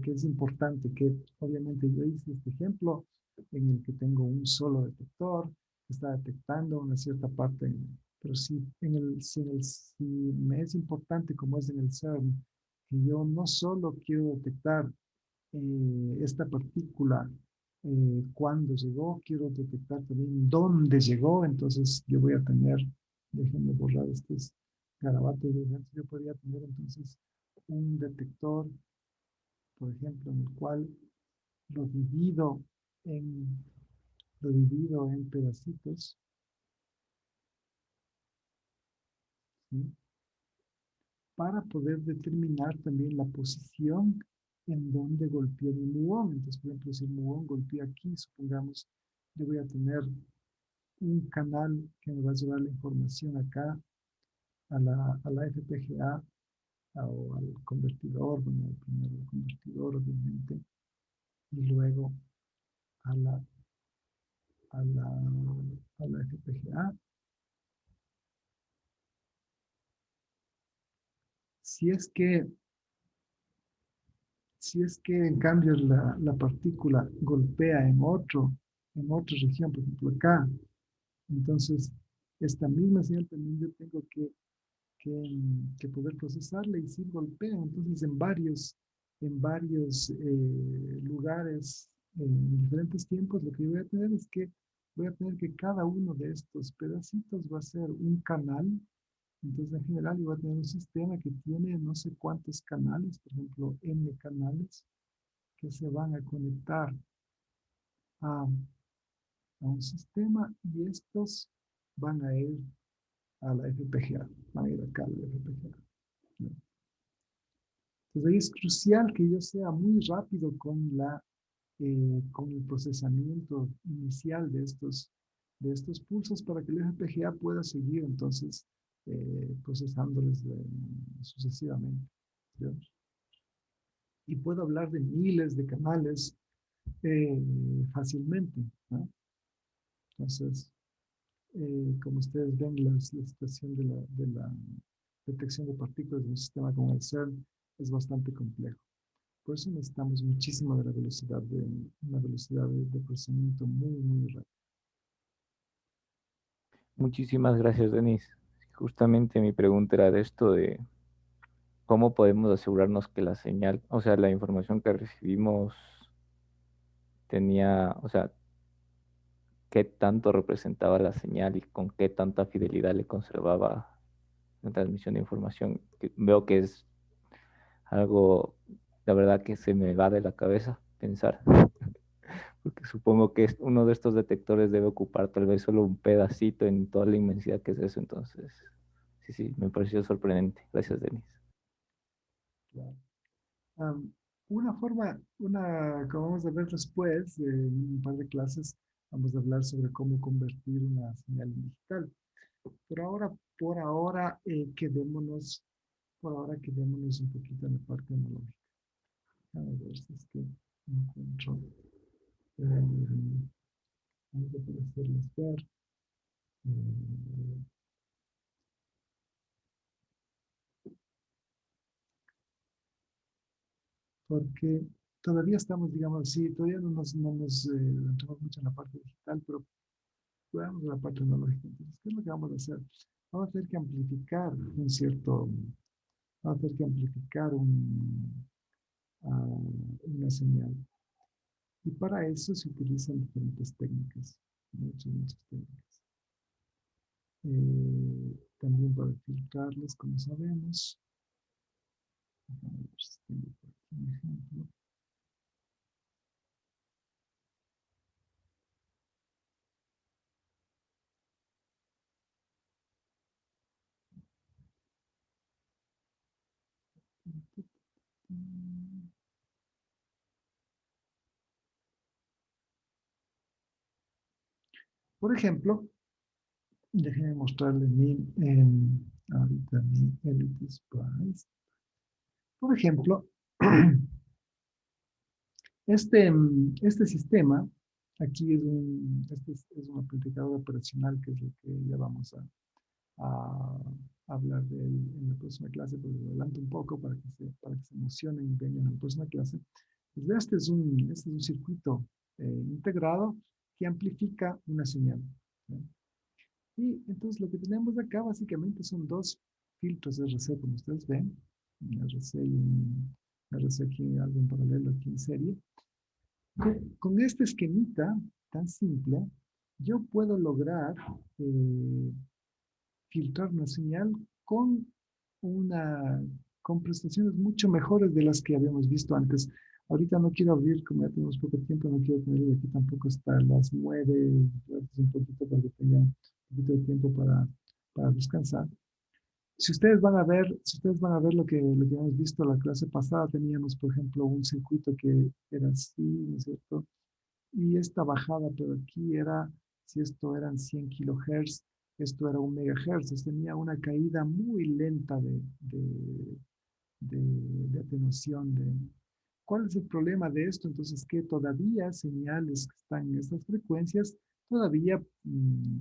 es importante, que obviamente yo hice este ejemplo en el que tengo un solo detector que está detectando una cierta parte, pero si me es importante, como es en el CERN, que yo no solo quiero detectar esta partícula cuándo llegó, quiero detectar también dónde llegó, entonces yo voy a tener, déjenme borrar estos garabatos, yo podría tener entonces un detector, por ejemplo, en el cual lo divido en, lo divido en pedacitos, ¿sí? Para poder determinar también la posición en donde golpeó mi muón. Entonces, por ejemplo, si el muón golpea aquí, supongamos, yo voy a tener un canal que me va a llevar la información acá a la FPGA o al convertidor, bueno, primero el convertidor, obviamente, y luego a a la FPGA. Si es que en cambio la partícula golpea en otra región, por ejemplo acá, entonces esta misma señal también yo tengo que poder procesarla y si golpea, entonces en varios lugares, en diferentes tiempos, lo que yo voy a tener es que voy a tener que cada uno de estos pedacitos va a ser un canal. Entonces, en general, yo voy a tener un sistema que tiene no sé cuántos canales, por ejemplo, N canales, que se van a conectar a un sistema y estos van a ir a la FPGA, van a ir acá a la FPGA. ¿No? Entonces, ahí es crucial que yo sea muy rápido con el procesamiento inicial de estos pulsos para que la FPGA pueda seguir entonces procesándoles sucesivamente. ¿Sí? Y puedo hablar de miles de canales fácilmente, ¿no? Entonces, como ustedes ven, la situación de la detección de partículas de un sistema como el CERN es bastante complejo. Por eso necesitamos muchísimo de la velocidad una velocidad de procesamiento muy, muy rápida.
Muchísimas gracias, Denis. Justamente mi pregunta era de esto de cómo podemos asegurarnos que la señal, o sea, la información que recibimos tenía, o sea, qué tanto representaba la señal y con qué tanta fidelidad le conservaba la transmisión de información. Veo que es algo, la verdad, que se me va de la cabeza pensar, porque supongo que uno de estos detectores debe ocupar tal vez solo un pedacito en toda la inmensidad que es eso. Entonces, sí, me pareció sorprendente. Gracias, Denis.
Claro. Una forma, como vamos a ver después, en un par de clases, vamos a hablar sobre cómo convertir una señal en digital. Por ahora, quedémonos un poquito en la parte analógica. A ver si es que encuentro. Vamos a poder hacerles ver. eh, Porque todavía estamos, digamos así, todavía no nos entramos mucho en la parte digital, pero veamos la parte analógica. Entonces, ¿qué es lo que vamos a hacer? Vamos a tener que amplificar vamos a tener que amplificar una señal. Y para eso se utilizan diferentes técnicas, muchas técnicas. También para filtrarlas, como sabemos. Vamos a ver si tengo por aquí un ejemplo. Por ejemplo, déjenme mostrarle ahorita mi Elite Spice. Por ejemplo, este sistema, aquí es un amplificador operacional, que es lo que ya vamos a hablar de él en la próxima clase, pero lo adelanto un poco para que se emocionen y vengan en la próxima clase. Pues este es un circuito integrado que amplifica una señal, ¿no? Y entonces lo que tenemos acá básicamente son dos filtros RC, como ustedes ven, un RC y un RC aquí, algo en paralelo aquí en serie. Con este esquemita tan simple, yo puedo lograr filtrar una señal con una con prestaciones mucho mejores de las que habíamos visto antes. Ahorita no quiero abrir, como ya tenemos poco tiempo, no quiero tener aquí tampoco hasta las 9, un poquito para que tengan un poquito de tiempo para descansar. Si ustedes van a ver lo que hemos visto la clase pasada, teníamos, por ejemplo, un circuito que era así, ¿no es cierto? Y esta bajada por aquí era, si esto eran 100 kilohertz, esto era 1 megahertz, tenía una caída muy lenta de atenuación. ¿Cuál es el problema de esto? Entonces, que todavía señales que están en estas frecuencias todavía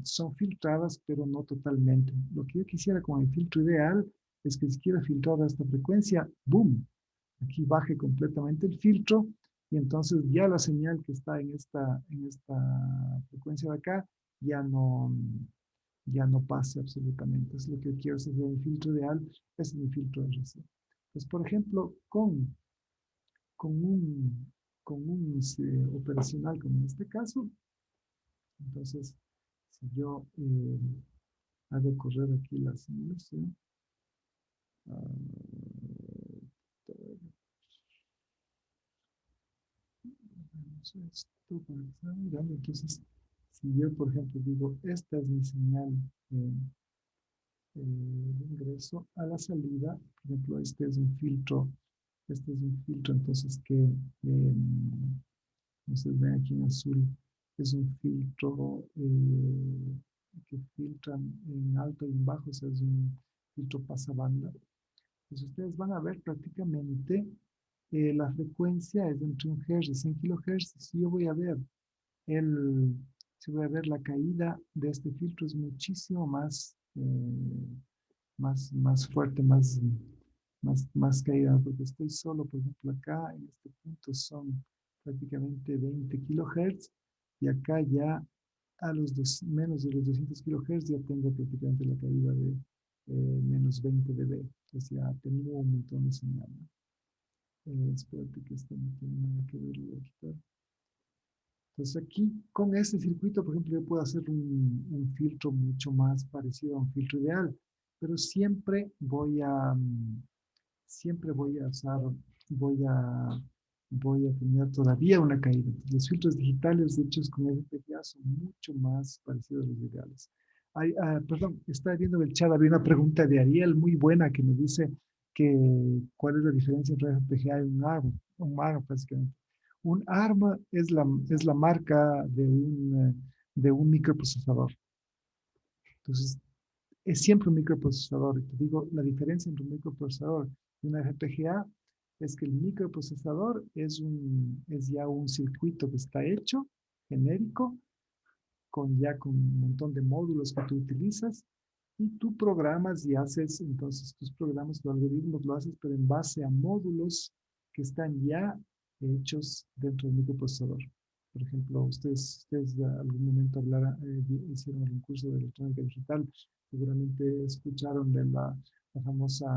son filtradas, pero no totalmente. Lo que yo quisiera con el filtro ideal es que si quiero filtrar a esta frecuencia, ¡boom! Aquí baje completamente el filtro y entonces ya la señal que está en esta frecuencia de acá ya no pase absolutamente. Es lo que quiero hacer en el filtro ideal, es mi filtro RC. Pues, por ejemplo, con un, con un operacional como en este caso, entonces, si yo hago correr aquí la simulación, vamos a esto para que estén mirando. Entonces, si yo, por ejemplo, digo, esta es mi señal de ingreso a la salida, por ejemplo, este es un filtro, entonces que, ustedes ven aquí en azul, es un filtro que filtran en alto y en bajo, o sea, es un filtro pasabanda. Pues ustedes van a ver prácticamente la frecuencia es entre 1 Hz y 100 kHz. Si yo voy a ver el, si voy a ver la caída de este filtro es muchísimo más fuerte, más caída, porque estoy solo, por ejemplo, acá en este punto son prácticamente 20 kHz y acá ya a menos de los 200 kHz ya tengo prácticamente la caída de menos 20 dB. Entonces ya tengo un montón de señal, ¿no? Espérate que esto no tiene nada que ver, lo voy a quitar. Entonces aquí, con este circuito, por ejemplo, yo puedo hacer un filtro mucho más parecido a un filtro ideal, pero siempre voy a usar, voy a, voy a tener todavía una caída. Los filtros digitales hechos con FPGA son mucho más parecidos a los ideales. Perdón, estaba viendo en el chat, había una pregunta de Ariel muy buena que me dice que cuál es la diferencia entre FPGA y un ARM, básicamente. Un ARM es la marca de un microprocesador. Entonces, es siempre un microprocesador. Y te digo, la diferencia entre un microprocesador y una FPGA es que el microprocesador es ya un circuito que está hecho, genérico, con un montón de módulos que tú utilizas y tú programas y haces, entonces tus programas, tus algoritmos lo haces, pero en base a módulos que están ya hechos dentro del microprocesador. Por ejemplo, ustedes algún momento hicieron algún curso de electrónica digital, seguramente escucharon de la famosa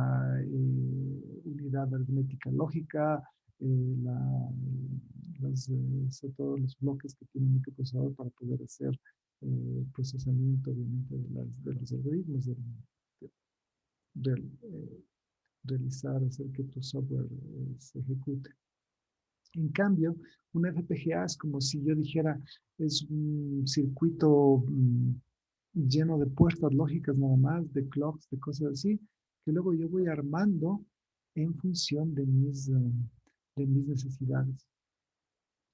unidad aritmética lógica, todos los bloques que tiene un microprocesador para poder hacer procesamiento, obviamente, de los algoritmos, de, realizar, hacer que tu software se ejecute. En cambio, un FPGA es como si yo dijera, es un circuito lleno de puertas lógicas nada más, de clocks, de cosas así, que luego yo voy armando en función de mis necesidades.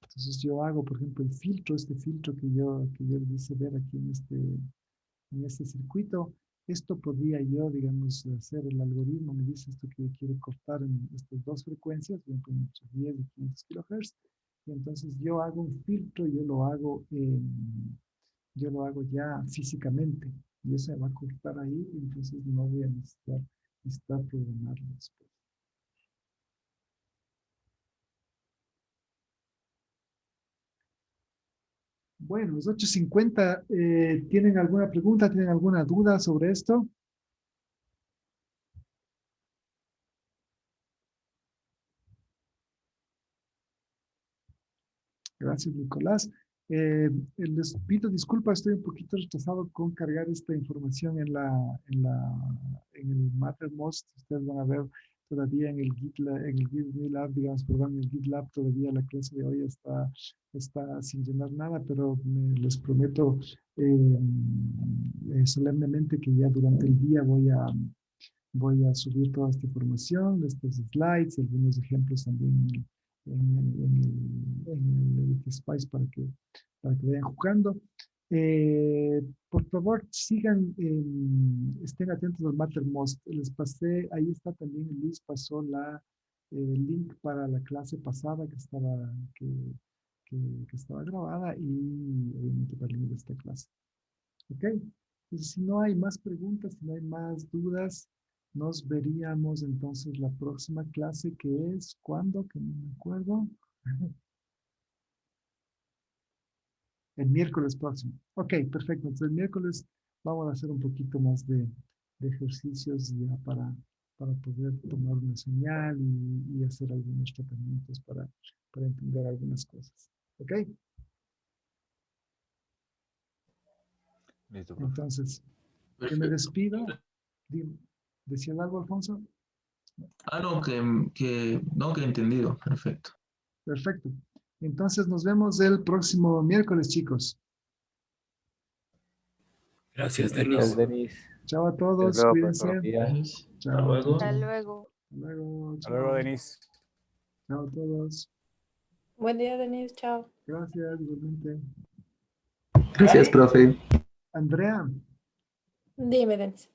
Entonces yo hago, por ejemplo, este filtro que yo les hice ver aquí en este circuito. Esto podría yo, digamos, hacer el algoritmo, me dice esto que yo quiero cortar en estas dos frecuencias, por ejemplo, entre 10 y 500 kHz. Y entonces yo hago un filtro, yo lo hago ya físicamente. Y eso se va a cortar ahí, y entonces no voy a necesitar programarlo después. Bueno, es 8:50. ¿Tienen alguna pregunta? ¿Tienen alguna duda sobre esto? Gracias, Nicolás. Les pido disculpas, estoy un poquito retrasado con cargar esta información en el Mattermost. Ustedes van a ver todavía en el GitLab, digamos, perdón, en el GitLab todavía la clase de hoy está sin llenar nada, pero les prometo solemnemente que ya durante el día voy a subir toda esta información, estos slides, algunos ejemplos también en el Spice para que vayan jugando. Por favor, sigan, estén atentos al Mattermost. Les pasé, ahí está también, Luis pasó el link para la clase pasada que que estaba grabada y obviamente para el link de esta clase. ¿Ok? Entonces, si no hay más preguntas, si no hay más dudas, nos veríamos entonces la próxima clase, que es, ¿cuándo? Que no me acuerdo. El miércoles próximo. Ok, perfecto. Entonces el miércoles vamos a hacer un poquito más de ejercicios ya para poder tomar una señal y hacer algunos tratamientos para entender algunas cosas. ¿Ok?
Listo, profe.
Entonces, que me despido. Dime, ¿decías algo, Alfonso?
Ah, no, no, que entendido. Perfecto.
Perfecto. Entonces nos vemos el próximo miércoles, chicos.
Gracias,
Gracias,
Denis.
Denis.
Chao a
Hasta
todos.
luego,
Cuídense.
profesor.
Hasta
Chao, chao,
luego.
Hasta
chao.
luego.
Hasta luego.
Hasta luego,
Chao.
Denis.
Chao a todos.
Buen día, Denise. Chao.
Gracias, igualmente.
Gracias, profe.
Andrea.
Dime, Denise.